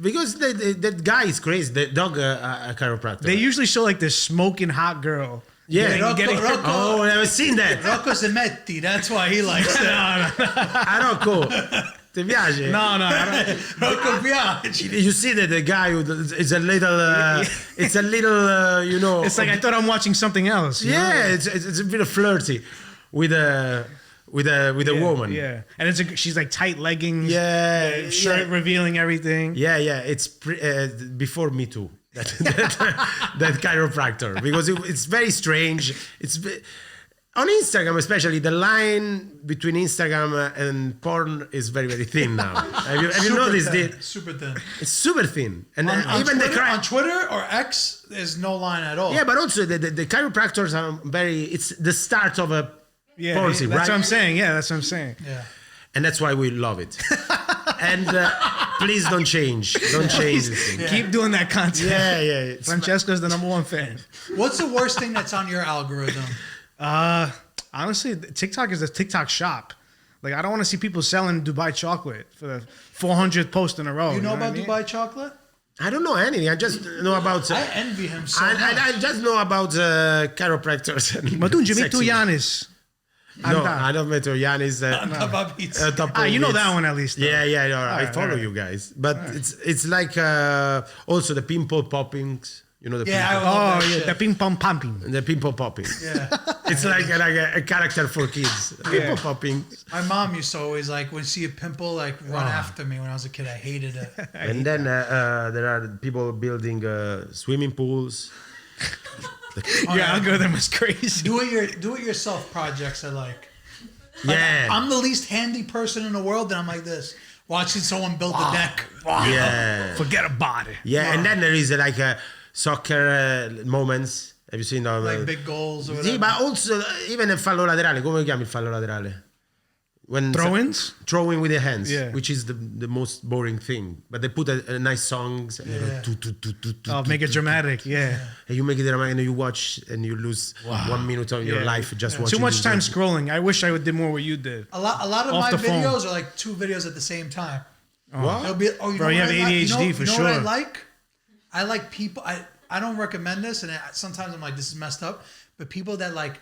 Because that guy is crazy. The dog a chiropractor. They usually show like this smoking hot girl. yeah. Rocco, Oh, I never seen that. Rocco Zemetti, that's why he likes it. Ah, Rocco, ti piace? No, I don't. Rocco Piace. You see that the guy is a little, it's a little, you know. It's like I thought I'm watching something else. you know? Yeah, it's a bit of flirty with a woman. Yeah, and she's like tight leggings. Yeah, shirt revealing everything. Yeah. It's before Me Too. That chiropractor, because it's very strange. On Instagram, especially, the line between Instagram and porn is very, very thin now. Have you noticed it? Super thin. It's super thin, and On even Twitter, the on Twitter or X, there's no line at all. yeah, but also the chiropractors are very. It's the start of a policy, that's right? what I'm saying. Yeah, that's what I'm saying. Yeah. And that's why we love it. And please don't change. Don't change this thing. Keep doing that content. Yeah. Francesco's the #1 fan. What's the worst thing that's on your algorithm? Honestly, TikTok is a TikTok shop. Like, I don't want to see people selling Dubai chocolate for the 400th post in a row. You know what about I mean? Dubai chocolate? I don't know anything. I just know about. I envy him so much. I just know about chiropractors. And Ma tu non ci metti sexy- Giannis? No, I don't meet Giannis. Kebab pizza. You know that one at least. though. Yeah. No, I right, follow all right. you guys, but it's like also the pimple poppings. You know the Yeah, I pimple, love that Oh, yeah, shit. the ping pong pumping. the pimple popping. Yeah. It's like a character for kids. Pimple popping. My mom used to always, like, when she see a pimple, like, run after me when I was a kid. I hated it. And then there are people building swimming pools. Your algorithm is crazy. Do-it-yourself projects I like. Yeah. I'm the least handy person in the world, and I'm like this, watching someone build the deck. Yeah. Forget about it. Yeah, and then there is like soccer moments. Have you seen them? Like big goals or whatever. Sì, but also even il fallo laterale. Come lo chiami il fallo laterale? When Throw-ins? Throwing with the hands, Yeah. which is the most boring thing. But they put a nice songs. And Oh, make it dramatic. Yeah. And you make it dramatic, and you watch, and you lose 1 minute of your Yeah. life just watching. Too much this time video. scrolling. I wish I did more what you did. A lot of Off my the phone. videos are like 2 videos at the same time. What? It'll be, Bro, you what have I like? ADHD for you know what I sure. like? I like people. I don't recommend this, and sometimes I'm like, this is messed up. But people that like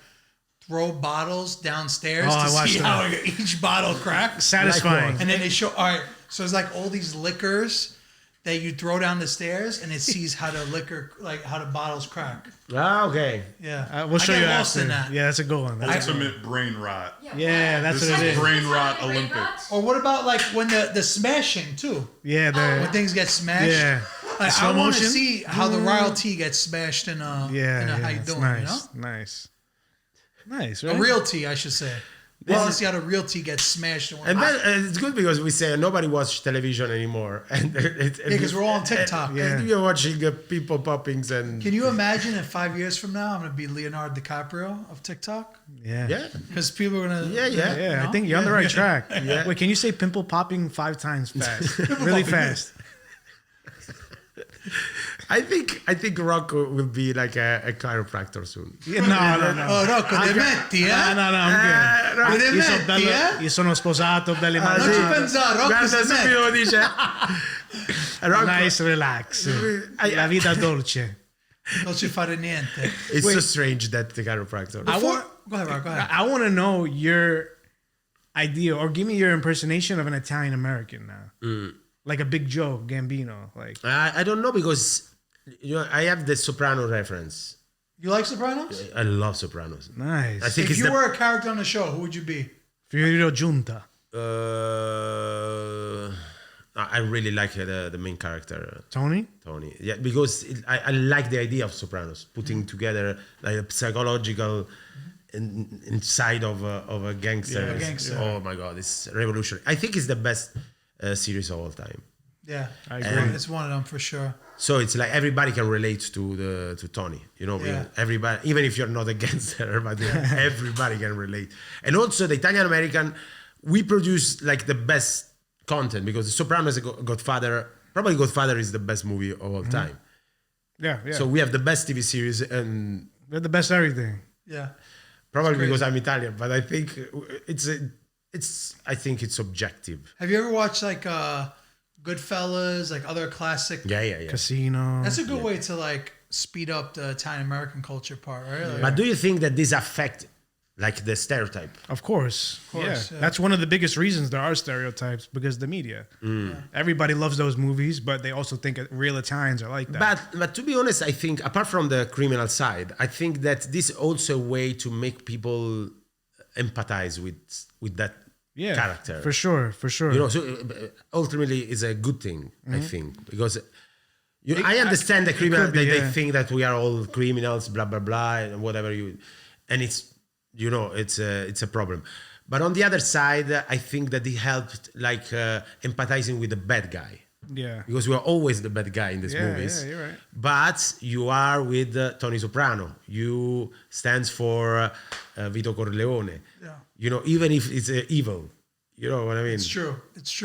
throw bottles downstairs Oh, I to watched see that. how each bottle cracks, Satisfying. and then they show. All right, so it's like all these liquors that you throw down the stairs, and it sees how the liquor, like how the bottles crack. Ah, okay. Yeah, We'll show I you get lost after. in that. Yeah, that's a good one. Ultimate brain rot. Yeah, that's This what it is is. brain rot Olympics. Or what about like when the smashing too? Yeah, When things get smashed. yeah. Like, Slow I want to motion? see how the royalty gets smashed in a Yeah, how you it's doing, nice, you know? nice, A right? real tea, I should say. Well, let's see how the real tea gets smashed. And then it's good because we say nobody watch television anymore, and because we're all on TikTok. Yeah, you're watching people poppings and. Can you imagine if 5 years from now I'm gonna be Leonardo DiCaprio of TikTok? Yeah. Because people are gonna. Yeah. I think you're on the right track. Yeah. Wait, can you say pimple popping 5 times fast? Really fast. I think Rocco will be like a chiropractor soon. Yeah, no. Oh, Rocco, te metti, eh? No, I'm good. Te metti, eh? Io sono sposato, belli Non ci pensare, Rocco, Guarda, si subito metti. dice. Rocco, Nice, relax. La vita dolce. Non ci fare niente. it's so strange that the chiropractor. Go ahead, Rocco, go ahead. I want to know your idea, or give me your impersonation of an Italian American now. Like a Big Joe Gambino. Like I don't know because I have the Soprano reference. You like Sopranos? I love Sopranos. nice. I think If it's you were a character on the show, who would you be? Fiorito Giunta. I really like the main character. Tony? Tony, yeah, because I like the idea of Sopranos, putting together like a psychological inside of a gangster. Yeah, a gangster. Oh my God, it's revolutionary. I think it's the best series of all time. Yeah, I agree. it's one of them for sure. So it's like everybody can relate to Tony, you know. Yeah. Everybody, even if you're not a gangster, but everybody can relate. And also the Italian American, we produce like the best content because The Sopranos, Godfather, probably Godfather is the best movie of all time. Yeah. So we have the best TV series, and They're the best everything. Yeah. probably because I'm Italian, but I think I think it's objective. Have you ever watched like Goodfellas, like other classic? Yeah. Casino. That's a good way to like speed up the Italian American culture part, right? Like, But do you think that this affect like the stereotype? Of course. Yeah. yeah. That's one of the biggest reasons there are stereotypes, because the media. Everybody loves those movies, but they also think real Italians are like that. But to be honest, I think apart from the criminal side, I think that this is also a way to make people empathize with that character. For sure. You know, so ultimately it's a good thing, I think, because I understand the criminal. They think that we are all criminals, blah blah blah, and whatever and it's, you know, it's a problem. But on the other side, I think that it helped like empathizing with the bad guy. Yeah. Because we are always the bad guy in these movies. Yeah, you're right. But you are with Tony Soprano. You stands for Vito Corleone. Yeah. You know, even if it's evil. You know what I mean? It's true.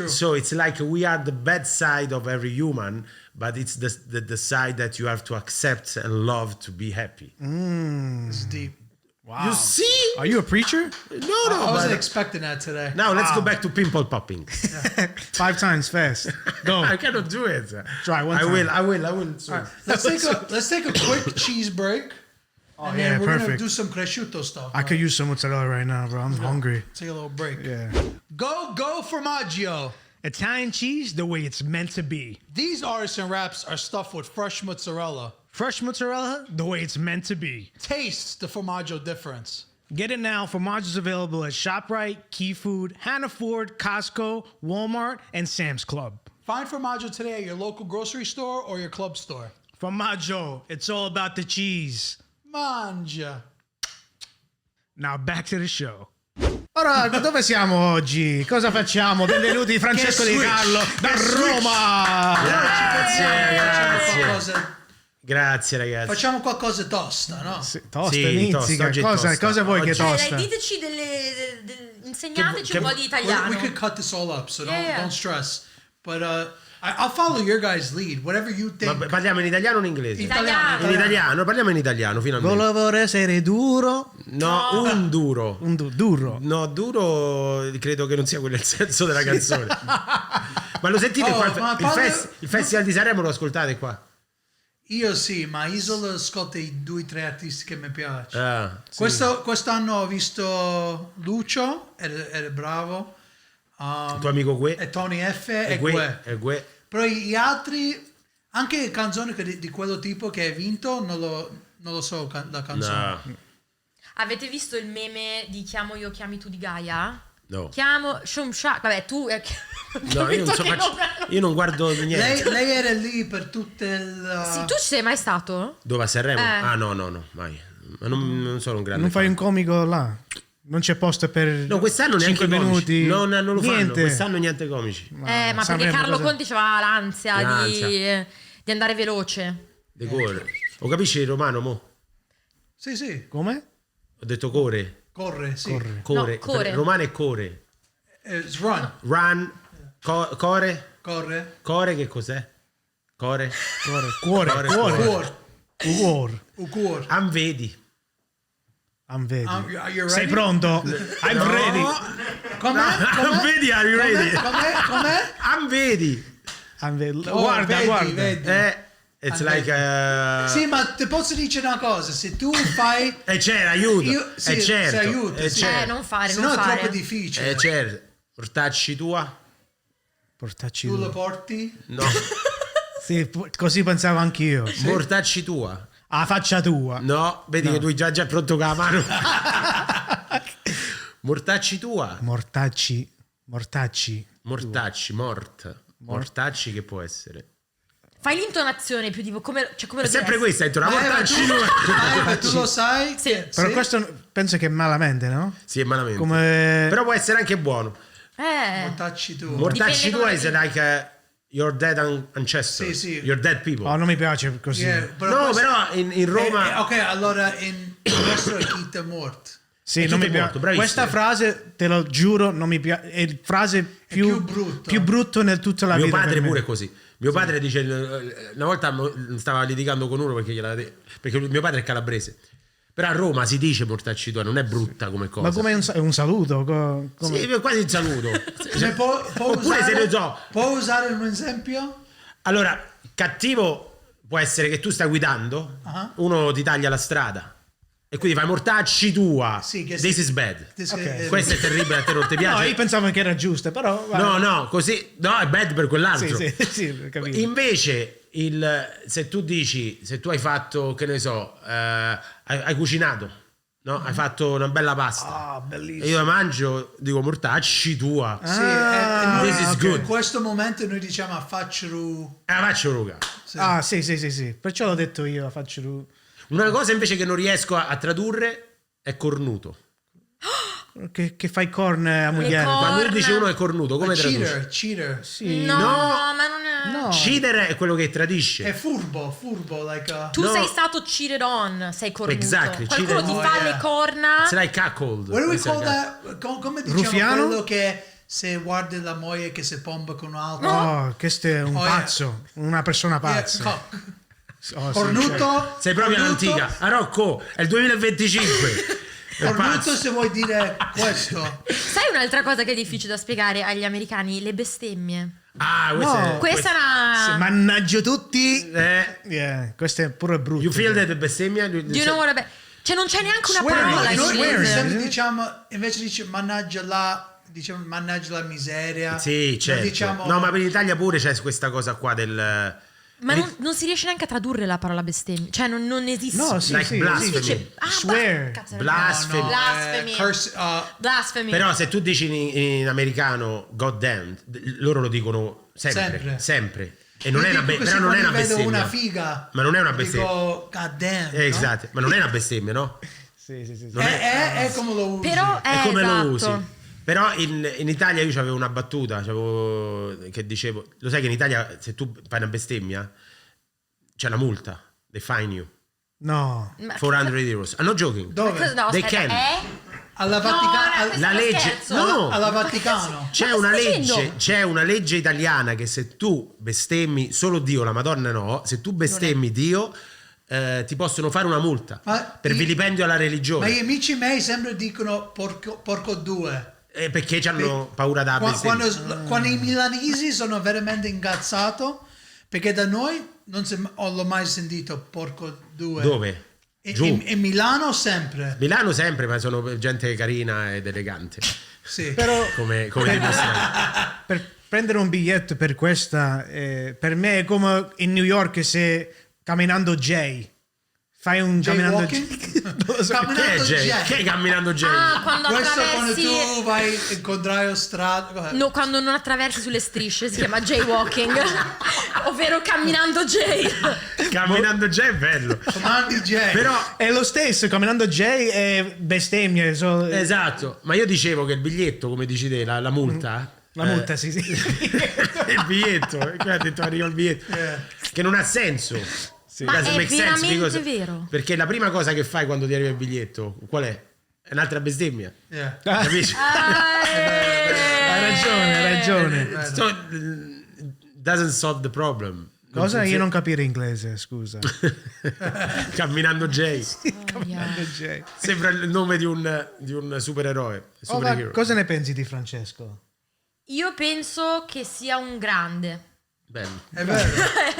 So it's like we are the bad side of every human, but it's the side that you have to accept and love to be happy. It's deep. Wow. You see? Are you a preacher? No. I wasn't but- expecting that today. Now let's go back to pimple popping. 5 times fast. Go. I cannot do it. Try one I time. will. So. Let's take a quick cheese break. And then we're gonna do some Cresciuto stuff. I could use some mozzarella right now, bro. I'm hungry. Take a little break. Yeah. Go formaggio. Italian cheese the way it's meant to be. These artisan wraps are stuffed with fresh mozzarella. Fresh mozzarella the way it's meant to be. Taste the formaggio difference. Get it now. Formaggio is available at ShopRite, Key Food, Hannaford, Costco, Walmart, and Sam's Club. Find formaggio today at your local grocery store or your club store. Formaggio, it's all about the cheese. Mangia. Now back to the show. Ora, dove siamo oggi? Cosa facciamo? Benvenuti Francesco De Carlo da Roma. Grazie ragazzi. Facciamo qualcosa tosta, no? Tosta, Sì, Nizzica. oggi è Cosa tosta. vuoi che Oggi- tosta? Diteci insegnateci un po' di italiano. We could cut this all up, so Yeah. don't stress. But I'll follow your guys' lead. Whatever you think. Ma parliamo in italiano o in inglese? Italiano. In italiano, parliamo in italiano finalmente. Volevo essere duro. No, un duro. Duro. No, duro credo che non sia quello il senso della canzone. Ma lo sentite Oh, qua? ma Il Festival di Sanremo lo ascoltate qua? Io sì, ma Isola ascolta i 2-3 artisti che mi piacciono. Ah, sì. Quest'anno ho visto Lucio, ed è bravo. Il tuo amico Gue. E Tony F e Gue. Gue. Però gli altri, anche canzoni di quello tipo che hai vinto, non lo so la canzone. No. Avete visto il meme di chiamo io, chiami tu di Gaia? No. Chiamo Shumshak. Vabbè, tu. No, io non guardo niente. Lei era lì per tutte le... Sì, tu ci sei mai stato? Dove a Sanremo? Ah no, mai. Ma non sono un grande Non fai fan. un comico là? Non c'è posto per No, quest'anno neanche 5 comici. minuti. Non lo fanno. Niente. Quest'anno niente comici. Ma perché Sanremo Carlo cosa- Conti aveva l'ansia di andare veloce. De core. O capisci il romano, mo? Sì. Come? Ho detto core. Corre, sì. Core. No, core. Romano è core. Run. Run. Core. Corre. Core che cos'è? Core. Cuore. Cuore. Anvedi. Anvedi. Are you ready? Sei pronto? I'm ready. Com'è? Anvedi, are you ready? Com'è? Anvedi. Oh, Guarda. vedi. It's like Sì, ma ti posso dire una cosa, se tu fai c'era, aiuto. sì, certo. se aiuto, sì. certo. Non fare, se non no è fare. troppo difficile. Certo. Portacci tua? Portacci Tu tu. lo porti? No. Sì, così pensavo anch'io. Mortacci tua? A faccia tua. No, vedi che tu già pronto con la mano. Mortacci tua? Mortacci. Mortacci, Mortacci che può essere? Fai l'intonazione più tipo come lo È sempre diresti? questa, entra la mortacci tua. Ma tu lo sai? Sì. che- Però sì? questo penso che è malamente, no? Sì, è malamente. Come... Però può essere anche buono. Mortacci tu. Mortacci Dipende tua come is la like your dead ancestors. Sì. Your dead people. Oh, non mi piace così. Yeah, No, questo- però in Roma... ok, allora il nostro è chi è morto. Sì, È non mi tutto piace. molto, bravissimo. Questa frase, te lo giuro, non mi piace. È la frase più brutto. più brutto nel tutta la Mio vita. padre per me. pure è così. Mio padre dice una volta stava litigando con uno perché mio padre è calabrese. Però a Roma si dice mortacci tua, non è brutta come cosa. Ma come è un saluto? Come... Sì, quasi un saluto. Può Oppure usare, se ne so. Può usare un esempio? Allora, cattivo può essere che tu stai guidando, uno ti taglia la strada e quindi fai mortacci tua. Sì, che This sì. is bad. Ok. Questo è terribile, a te non ti piace? No, io pensavo che era giusta, però... vabbè. No, così. No, è bad per quell'altro. Sì, capito. Invece, se tu hai fatto, che ne so, hai cucinato, no? Hai fatto una bella pasta. Ah, E bellissimo. io la mangio, dico mortacci tua. Sì, e noi- This is good. in questo momento noi diciamo faccio Faccio ruga. Ah, sì. Perciò l'ho detto io, faccio... Una cosa invece che non riesco a tradurre è cornuto. Che fai corn a moglie. corna. Quando dice uno è cornuto, come traduce? cheater. Sì. No, ma non è... No. Cheater è quello che tradisce. È furbo, like Tu No. sei stato cheated on, sei cornuto. Exactly, Qualcuno cheated ti on. fa Oh, yeah. le corna. Se l'hai cuckold. What do we Questo è call il that? Come diciamo Ruffiano? quello che se guardi la moglie che si pompa con un altro? Oh, questo è un Oh, yeah. pazzo. Una persona Yeah, pazza. cock. Oh, sì, Cornuto? Sei proprio cornuto, all'antica. A Rocco, è il 2025. È Cornuto pazzo. se vuoi dire questo. Sai un'altra cosa che è difficile da spiegare agli americani? Le bestemmie. Ah, questo No. è... Questa è una... Mannaggia tutti. Eh, Questo è pure brutto. you feel that bestemmia? Do you know what a Cioè non c'è neanche una Swear, parola in Noi inglese. sempre diciamo, invece dice mannaggia la miseria. Sì, Non certo. diciamo, No, ma per l'Italia pure c'è questa cosa qua del... Ma non si riesce neanche a tradurre la parola bestemmia. Cioè non esiste. No, sì, Like sì. blasphemy. sì. Ah, Swear. cazzo, Blasphemy. no, Blasphemy. curse, Blasphemy. Però se tu dici in americano God damn, loro lo dicono sempre. E non io è una dico così però non è quando una vedo bestemmia. una figa. Ma non è una bestemmia. Dico god damn. no? Esatto, ma non è una bestemmia, no? Sì. Non È come lo usi. Però è come esatto. lo usi. Però in Italia io avevo una battuta, che dicevo, lo sai che in Italia se tu fai una bestemmia c'è una multa, they fine you No. Ma- 400 euros. I'm not joking. Dove? No, They aspetta, can. Alla No, Vaticano. questo La è uno legge, scherzo. no, Alla Vaticano. c'è Ma una cosa stai legge, dicendo? c'è una legge italiana che se tu bestemmi solo Dio, la Madonna no, se tu bestemmi Dio ti possono fare una multa Ma per i- vilipendio alla Ma religione. gli amici miei sempre dicono porco due. Perché hanno paura da bestemmia. Quando i milanesi sono veramente incazzati, perché da noi non l'ho mai sentito porco due. Dove? Giù. In Milano sempre. Milano sempre, ma sono gente carina ed elegante. Sì. Però Come dimostrare. per prendere un biglietto per questa, per me è come in New York se Caminando Jay. Fai un Caminando Jaywalking? Che è Jay? Che è Camminando Jay? Ah, quando Questo attraversi... quando tu vai in contrario strada. No, quando non attraversi sulle strisce si chiama jaywalking, ovvero Camminando Jay. Camminando Jay è bello. Comandi Jay. Però È lo stesso, Camminando Jay e bestemmie. esatto, ma io dicevo che il biglietto, come dici te, la multa. La multa, sì. Il biglietto, qua ha detto arriva il biglietto. Che non ha senso. Ma Doesn't è make sense, veramente because- vero. Perché la prima cosa che fai quando ti arriva il biglietto, qual è? È un'altra bestemmia. Yeah. Capisci? Hai ragione. So, doesn't solve the problem. Cosa? Io non capire inglese, scusa. Camminando Jay. Camminando Jay. Sembra il nome di un supereroe. Superhero. Cosa ne pensi di Francesco? Io penso che sia un grande. Bello. È vero,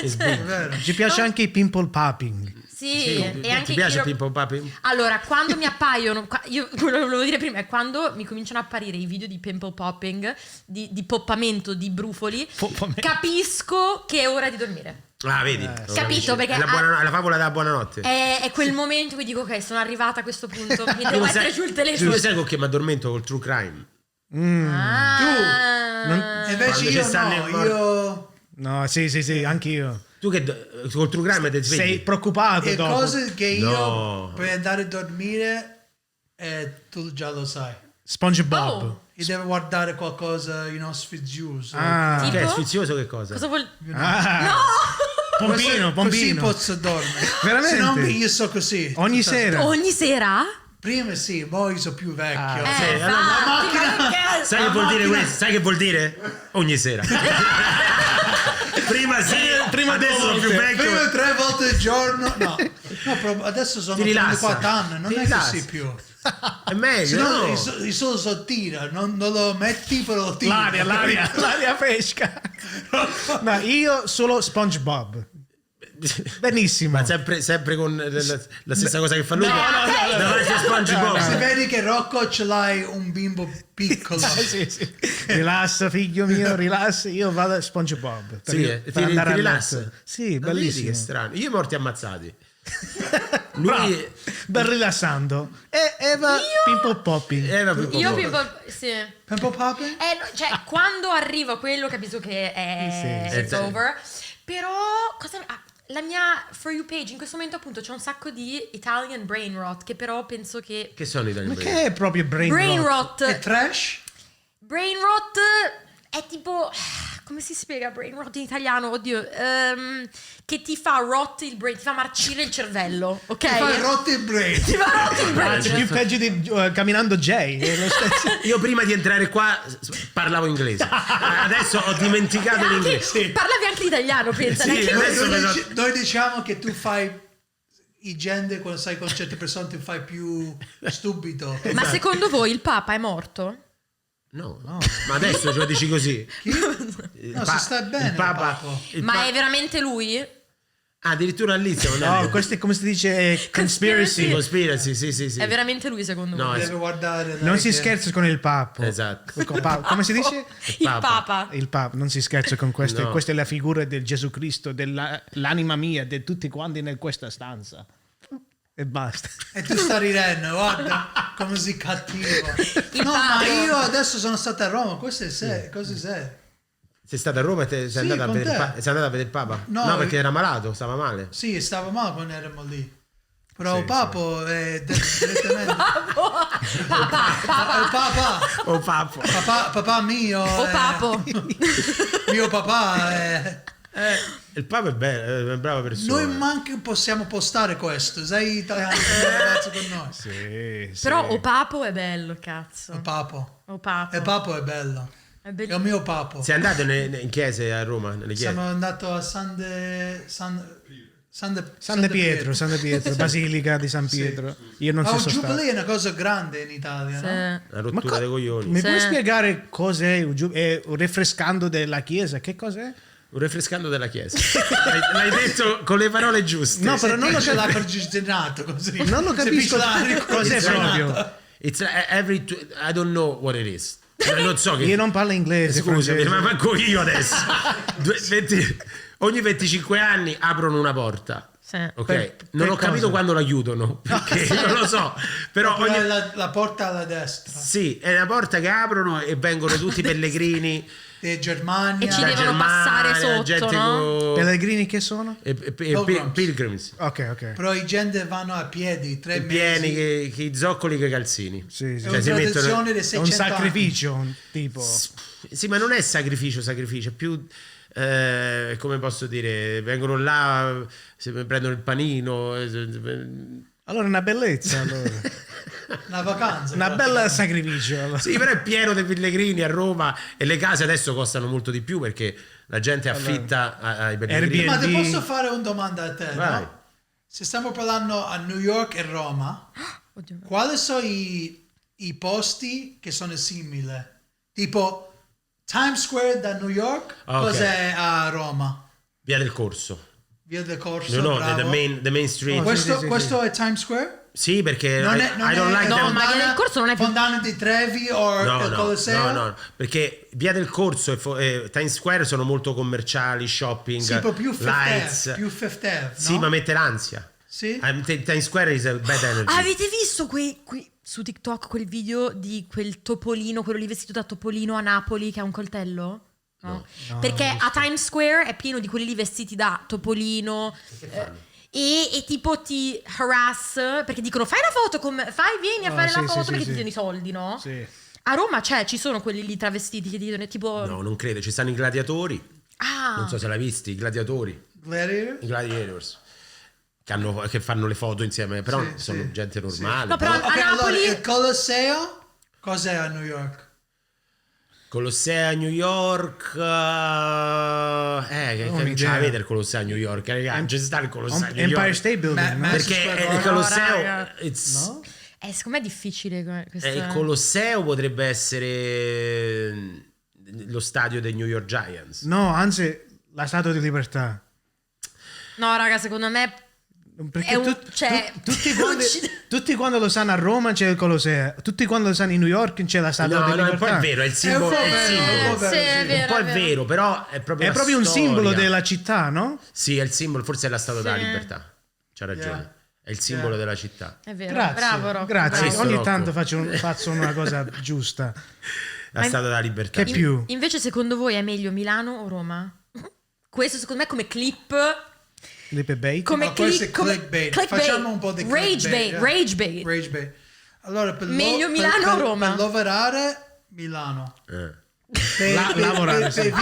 It's è big. vero. Ci piace anche i pimple popping. Sì, e anche ti piace io- Pimpo Papi? Allora, quando mi appaiono, io quello che volevo dire prima è quando mi cominciano a apparire i video di pimple popping, di poppamento di brufoli, Poppamento. capisco che è ora di dormire. Ah, vedi? Capito, perché È la favola della buonanotte. È quel momento in cui dico ok, sono arrivata a questo punto, mi devo Io mettere giù il telefono. Io sai con che mi addormento col true crime. Ah. E invece Quando io ci stanno no, i morti. io No, sì, anch'io. Tu che col true crime ti svegli? Sei preoccupato le dopo. cose che io No. per andare a dormire tu già lo sai. SpongeBob. Oh. E devo guardare qualcosa, sfizioso. Ah, Tipo? Che è sfizioso che cosa? Cosa vuol... Pompino, Così pompino. posso dormire. Veramente? Se no io so così. Ogni sera. Ogni sera? Prima sì, poi sono più vecchio. sì, infatti, perché- Sai che vuol dire questo? Sai che vuol dire? Ogni sera. Prima sì, adesso sono più vecchio. Prima 3 volte al giorno. No, adesso sono Ti rilassa. 34 anni, non Ti è rilassa. così più. È meglio, Se no, no? il sole sottile, non lo metti però lo tiri. L'aria fresca. No, io solo SpongeBob. Benissimo. Ma sempre con la stessa cosa che fa lui? No. Davanti a SpongeBob. Se vedi che Rocco ce l'hai un bimbo piccolo. Sì. Rilassa, figlio mio, rilassa. Io vado a SpongeBob. Sì, per ti andare a rilassa. letto. Sì, Ma vedi bellissimo. che strano. Io i morti ammazzati. Bravo. Lui Ben rilassando. E Eva Pimple Popping. Io sì. Pimple popping? No, cioè, quando arrivo a quello capisco che è Sì, it's over. Però la mia For You page in questo momento appunto c'è un sacco di Italian brain rot che però penso che sono i Ma Brain? che è proprio brain rot? È trash? Brain rot è tipo come si spiega brain rot in italiano? Oddio, che ti fa rot il brain, ti fa marcire il cervello, ok? Ti fa rotto il brain. Ti fa rot il brain. Anzi, più peggio di Camminando Jay. È lo stesso. Io prima di entrare qua parlavo inglese. Adesso ho dimenticato l'inglese. Parlavi anche l'italiano, pensa. Sì, neanche io. adesso Noi diciamo che tu fai i gender quando sei con certe persone ti fai più stupido. Ma secondo voi il Papa è morto? No, ma adesso ce lo dici così. No, si sta bene. Il Papa. Papo. Ma è veramente lui? Ah, addirittura all'inizio. No, questo è come si dice conspiracy. Conspiracy, sì. È veramente lui secondo No, voi? Deve guardare. Non si scherza con il papo. Esatto. Come si dice? Il Papa. Il Papa, non si scherza con questo. No. Questa è la figura del Gesù Cristo, dell'anima mia, di tutti quanti in questa stanza. E basta. E tu stai ridendo, guarda come sei cattivo. Il No, Papa. ma io adesso sono stato a Roma, questo è serio, cosa sei? Sei stata a Roma e sei Sì, andata a con vedere te. sei andata a vedere il Papa? No, perché era malato, stava male. Sì, stavo male quando eravamo lì. Però Sì, il Papo è direttamente. Il Papa. Oh Papo. Papà mio. O Papo. Mio papà è. Il Papa è bello, è una brava persona. Noi manco possiamo postare questo, sei italiano, ragazzi con noi. Sì. Però O Papo è bello, cazzo. Il Papo. O Papo. Il Papo è bello. È È il bellissimo. mio Papo. Sei andato in chiese a Roma? Nelle chiese? Siamo andati a San San Pietro, Basilica di San Pietro. Io non Ma so un stato. giubileo è una cosa grande in Italia, no? Sì. Una rottura dei coglioni. Mi Sì. puoi spiegare cos'è un rinfrescando della chiesa? Che cos'è? Un rinfrescando della chiesa. L'hai detto con le parole giuste. No, però non lo ce l'ha capisco. pergistenato così. Non lo capisco. Cos'è proprio? It's I don't know what it is. Non so che. Io non parlo inglese. Scusami, francese. ma manco io adesso. Ogni 25 anni aprono una porta. Sì. Ok, non ho capito quando la chiudono, perché non lo so, però la porta alla destra. sì, è una porta che aprono e vengono tutti pellegrini di Germania. E ci da devono Germania, passare sotto, gente no? Pellegrini che sono? pilgrims. Ok. Però i gente vanno a piedi 3 mesi. Pieni che i zoccoli che i calzini. Sì. È una tradizione di 600 È un sacrificio, tipo. Sì, ma non è sacrificio, è più come posso dire, vengono là, prendono il panino. Allora è una bellezza, allora. Una vacanza. Una bella sacrificio. Allora. Sì, però è pieno di pellegrini a Roma e le case adesso costano molto di più perché la gente affitta ai pellegrini. Ma ti posso fare una domanda a te? Vai. No? Se stiamo parlando a New York e Roma, Oddio. quali sono i posti che sono simili? Tipo Times Square da New York, Ok. cos'è a Roma? Via del Corso. Via del Corso, No, bravo. the main street. Questo è Times Square? Sì, perché Non è, I don't like no, them. ma Via del Corso non è più- Fontana di Trevi o il Colosseo? No, perché Via del Corso e Times Square sono molto commerciali, shopping, Sì, però più Fifth lights. Ave, più Fifth Ave, no? Sì, ma mette l'ansia. Sì? Times Square is a bad energy. Avete visto su TikTok quel video di quel topolino, quello lì vestito da topolino a Napoli che ha un coltello? No. Perché a Times Square è pieno di quelli lì vestiti da topolino e tipo ti harass perché dicono fai una foto vieni a fare la foto perché ti diano i soldi, no? Sì. A Roma ci sono quelli lì travestiti che ti dicono tipo No, non credo, ci stanno i gladiatori. Non so se l'hai visti, i gladiatori. Gladiator? I gladiators. Che fanno le foto insieme, però sono gente normale. No, però a Ok, Napoli allora, il Colosseo cos'è a New York? Colosseo a New York, che non ce l'avete il Colosseo a New York, ragazzi, ci sta il Colosseo a New Empire York. State Building. no? Perché il Colosseo secondo me è difficile questo. il Colosseo potrebbe essere lo stadio dei New York Giants. No, anzi, la Statua di Libertà. No, raga, secondo me Perché è tutti quando lo sanno a Roma c'è il Colosseo, tutti quando lo sanno in New York c'è la Statua di No, Libertà. poi è vero, è il simbolo. Sì, è vero, Un po' è vero, però è proprio È la proprio un storia. simbolo della città, no? Sì, è il simbolo, forse è la Statua della Libertà. C'ha ragione. È il simbolo della città. È vero. Grazie, Bravo, Rocco. grazie. Bravo. Ogni Rocco. tanto faccio una cosa giusta. La Statua della Libertà. Che più? Invece secondo voi è meglio Milano o Roma? Questo secondo me come clip Lippe bait? come questo è clickbait. Facciamo un po' di clickbait. Rage bait. Rage bait. Allora, Meglio Milano o Roma? Per lavorare, Milano. Lavorare, sì.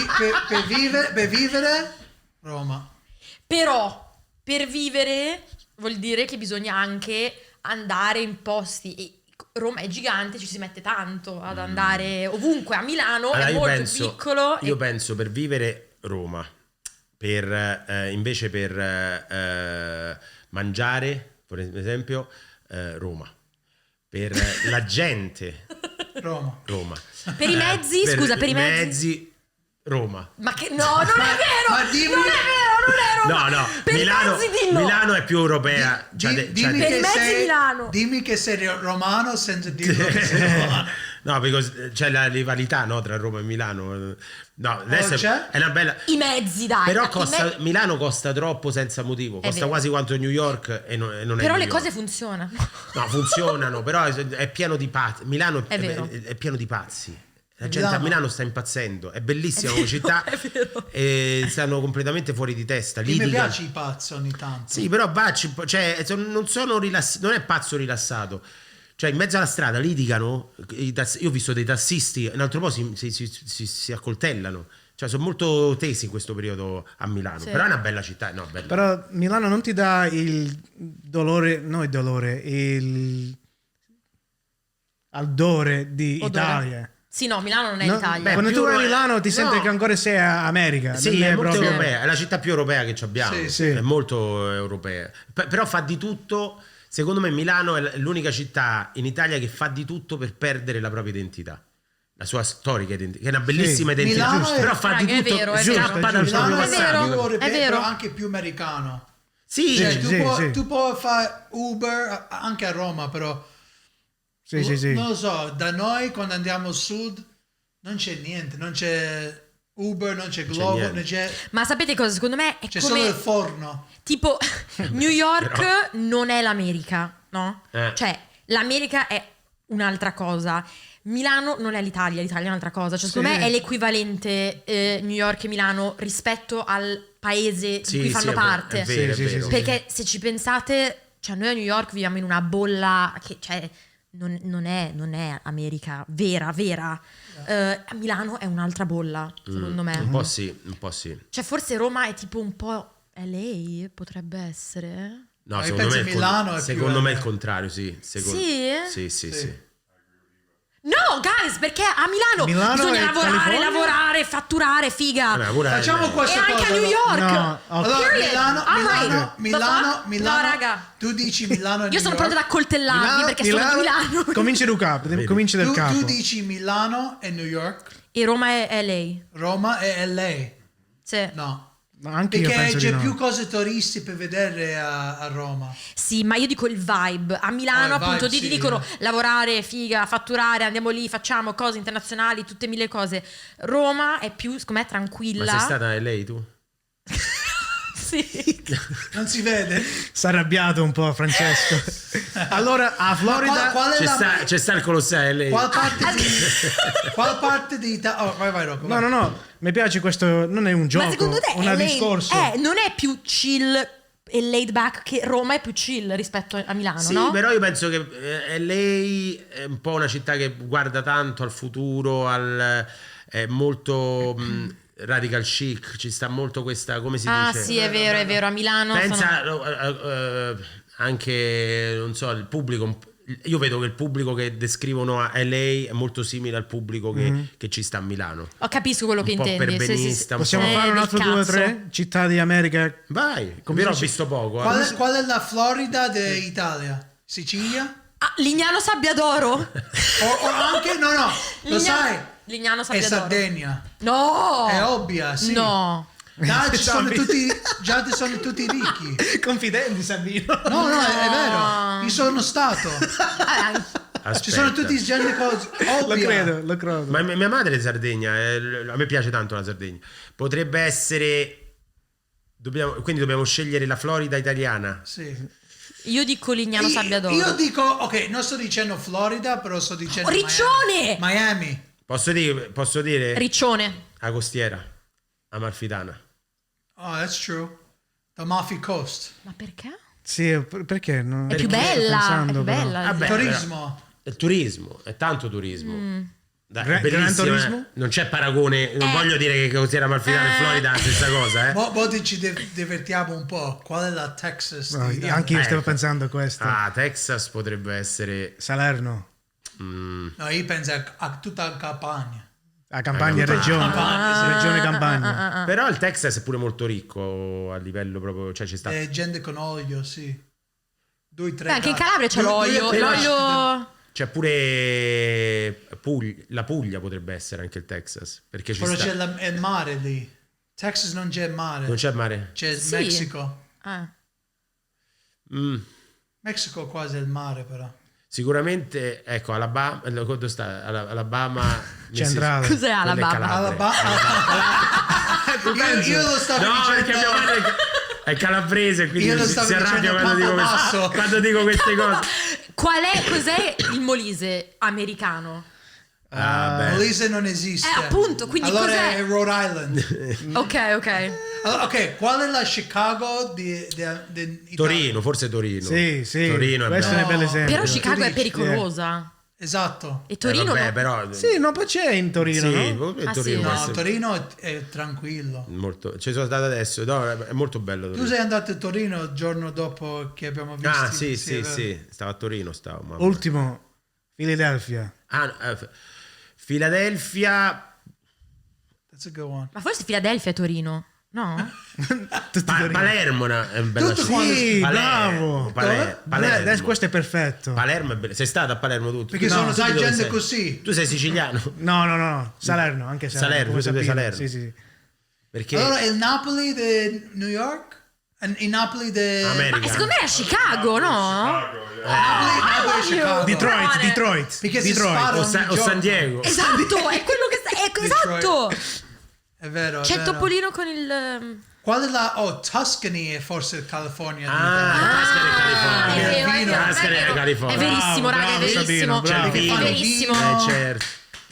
Per vivere, Roma. Però per vivere vuol dire che bisogna anche andare in posti e Roma è gigante, ci si mette tanto ad andare ovunque. A Milano Allora, è molto piccolo. Io penso per vivere Roma, invece per mangiare, per esempio, Roma. Per la gente, Roma. Per i mezzi, scusa, per i mezzi. Roma. Ma che no, non è vero! Ma dimmi- non è Roma! No, Per i mezzi dillo! Milano è più europea. Dimmi Per che i mezzi sei Milano. Dimmi che sei romano senza dirlo che sei romano. No, perché c'è la rivalità, no, tra Roma e Milano. No, adesso c'è? è una bella. I mezzi, dai. Però I Milano costa troppo senza motivo, costa vero. quasi quanto New York e non è Però New le York. cose funzionano. No, funzionano, però è pieno di pazzi. Milano È vero. è pieno di pazzi. La gente a Milano sta impazzendo, è bellissima come città è vero. e stanno completamente fuori di testa. Mi litigano. piace i pazzi ogni tanto. Sì, però cioè, non sono rilassato, non è pazzo rilassato. Cioè, in mezzo alla strada litigano. Io ho visto dei tassisti, un altro po' si accoltellano. Cioè, sono molto tesi in questo periodo a Milano. Sì. Però è una bella città, no, bella. Però Milano non ti dà il dolore, no il dolore, il odore di Odore. Italia. Sì, no, Milano non è No, l'Italia. beh, Quando più tu vai a è- Milano ti senti no. che ancora sei a America. Sì, non è molto proprio- europea, è la città più europea che abbiamo. Sì, sì. È molto europea. Però fa di tutto. Secondo me Milano è l'unica città in Italia che fa di tutto per perdere la propria identità. La sua storica identità, che è una bellissima identità. Milano Giusto. è- Però fa Raga, di è tutto, vero, è scappa vero. dal Milano proprio è vero. passato. più europeo, È vero. però anche più americano. Sì, Cioè, sì, sì. tu puoi fare Uber anche a Roma, però Sì, sì, sì. non lo so, da noi quando andiamo al sud non c'è niente, non c'è Uber, non c'è Glovo, niente. non c'è... Ma sapete cosa? Secondo me è C'è come... solo il forno. Tipo, New York non è l'America, no? Cioè, l'America è un'altra cosa. Milano non è l'Italia è un'altra cosa. Cioè, secondo me è l'equivalente New York e Milano rispetto al paese di cui fanno parte. È vero, è vero. Perché se ci pensate, cioè noi a New York viviamo in una bolla che, cioè, non è America vera. A Milano è un'altra bolla, secondo me. Un po' sì. Cioè, forse Roma è tipo un po' LA, potrebbe essere. No, Ma secondo me, pensi Milano è secondo più me è il contrario, sì. Sì. No, guys, perché a Milano bisogna lavorare, fatturare, figa. Facciamo questa E cosa. anche a New York. No, Allora, Period. Milano. No, raga. Tu dici Milano e Io sono pronta ad accoltellarvi perché sono di Milano. Cominci da capo, cominci dal capo. Tu dici Milano e New York, E Roma è LA. Roma e LA. Sì. No. No, anche io Perché penso c'è di no. più cose turisti per vedere a Roma. Sì, ma io dico il vibe. A Milano, il appunto, vibe, ti sì. dicono lavorare, figa, fatturare, andiamo lì, facciamo cose internazionali, tutte mille cose. Roma è più, secondo me, tranquilla. Ma sei stata a LA tu? Sì. Non si vede? Si è arrabbiato un po' Francesco. Allora, a Florida Qual è C'è sta il Colosseo a LA. Qual parte di Italia? Oh, vai Rocco. vai. No, mi piace questo, non è un gioco, Ma secondo te un discorso. non è più chill e laid back che Roma è più chill rispetto a Milano, Sì, no? però io penso che LA è un po' una città che guarda tanto al futuro, è molto radical chic, ci sta molto questa, come si dice? Sì, è vero, a Milano Pensa anche, non so, il pubblico. Io vedo che il pubblico che descrivono a LA è molto simile al pubblico che ci sta a Milano. Capisco quello che Un po' intendi. perbenista, Possiamo fare un altro 2 o 3 città di America? Vai, però ho visto poco. Qual è la Florida d'Italia? Sicilia? Lignano Sabbiadoro. O anche no, lo sai? Lignano È Sabbiadoro. Sardegna. No. È ovvia, sì. No. Già sono tutti ricchi. Confidenti, Sabino. No, è vero. Io sono stato. Aspetta. Ci sono tutti gente cose. Ovvia. Lo credo. Ma mia madre è di Sardegna, a me piace tanto la Sardegna. Potrebbe essere. Quindi dobbiamo scegliere la Florida italiana. Sì. Io dico Lignano Sabbiadoro. Io dico, ok, non sto dicendo Florida, però sto dicendo Riccione! Miami. Posso dire Riccione. la costiera, Amalfitana. Oh, that's true. The Amalfi Coast. Ma perché? Sì, perché? No? È più bella, è più bella. Vabbè, Turismo. È turismo, è tanto turismo. Dai, Gran è bellissimo, turismo? Non c'è paragone, non voglio dire che costiera Amalfitana e Florida è la stessa cosa, Mo ci divertiamo un po'. Qual è la Texas? No, anche io stavo pensando a questo. Texas potrebbe essere. Salerno. No, io penso a tutta la Campania. A Campania, regione Campania. Però il Texas è pure molto ricco a livello proprio, cioè ci sta. Gente con olio, sì. 2, 3. Anche in Calabria c'è l'olio. C'è pure la Puglia potrebbe essere anche il Texas, perché ci Però sta. c'è il mare lì. Texas non c'è mare. Non c'è mare? C'è il Sì. Messico. Mm. Messico quasi è il mare, però. Sicuramente, ecco, Alabama, dove sta? Alabama Centrale. Cos'è Alabama? Io lo stavo No, dicendo. perché mia madre è calabrese, quindi Io lo si stavo arrabbia dicendo quando dico queste cose. Cos'è il Molise americano? Molise non esiste. Appunto, quindi allora cos'è? è Rhode Island. Ok. Allora, ok, qual è la Chicago di Italia? Torino, forse Torino. Sì. Torino è questo bello. è un bel esempio. Però Chicago è dici, pericolosa. Esatto. E Torino vabbè, no. però Sì, no, poi c'è in Torino, sì, no? Torino sì. può No, essere Torino è tranquillo. molto. Ci sono stato adesso, no, è molto bello Torino. Tu sei andato a Torino il giorno dopo che abbiamo visto. sì, vero? stavo a Torino, mamma. Ultimo, Philadelphia. Filadelfia. That's a good one. Ma forse Filadelfia è Torino, no? Palermo è un bella Tutto città. Sì, Palermo, bravo. Palermo. Questo è perfetto. Palermo è bello. Sei stato a Palermo tu? Perché No, sono tu sai di dove gente sei? così. Tu sei siciliano? No. Salerno, anche Salerno. Tu sei di Sabino. Salerno? Sì. Perché Allora, il Napoli di New York? Il Napoli di America. Ma secondo me è a Chicago, no? Napoli e Chicago. Detroit. Perché si Detroit. sparano O ogni San giorno. Diego. Esatto, è quello che esatto. È vero. C'è il vero. topolino con il... Qual è la... Oh, Tuscany è forse il California. Tascari in California. è vero, vino. Tascari in California. È verissimo, raga, è bravo, verissimo. Sabino, bravo. È verissimo. Certo.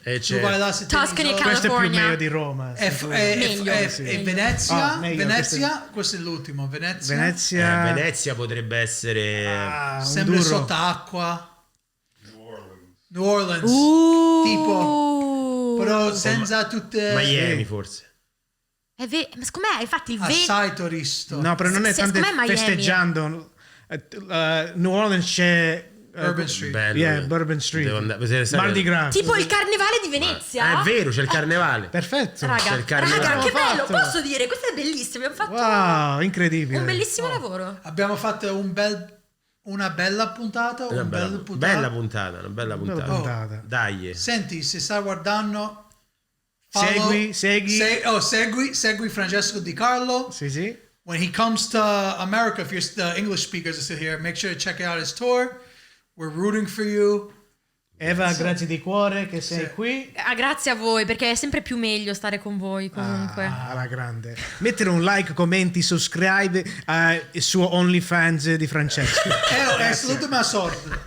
Tu vai là se ti Tuscany dico- e Questo è più California. meglio di Roma. Meglio. E Venezia, Ah, meglio, Venezia, questo è l'ultimo. Venezia, Venezia. Venezia potrebbe essere... Un sempre duro. sott'acqua. New Orleans, Tipo. però senza tutte Miami forse. Ma secondo me, infatti, il assai turisto. No, però non è tanto secondo me Miami. festeggiando. New Orleans c'è Urban Street. Bello. Yeah, Bourbon Street. Devo andare- Mardi Gras. Tipo il carnevale di Venezia. È vero, c'è il carnevale. Perfetto. C'è Raga, il carnevale. raga, che bello, Fatto. posso dire, questo è bellissimo, abbiamo fatto Wow, incredibile. un bellissimo lavoro. Abbiamo fatto una bella puntata. Una Un bella, bel puntata. bella puntata, una bella puntata. puntata. Dai. Senti, se stai guardando, segui Francesco De Carlo. Sì, sì. When he comes to America, if you're the English speakers are still here, make sure to check out his tour. We're rooting for you. Eva, grazie di cuore che sei qui. Grazie a voi, perché è sempre più meglio stare con voi comunque. Alla grande. Mettere un like, commenti, subscribe al suo OnlyFans di Francesco. È l'ultima sorte.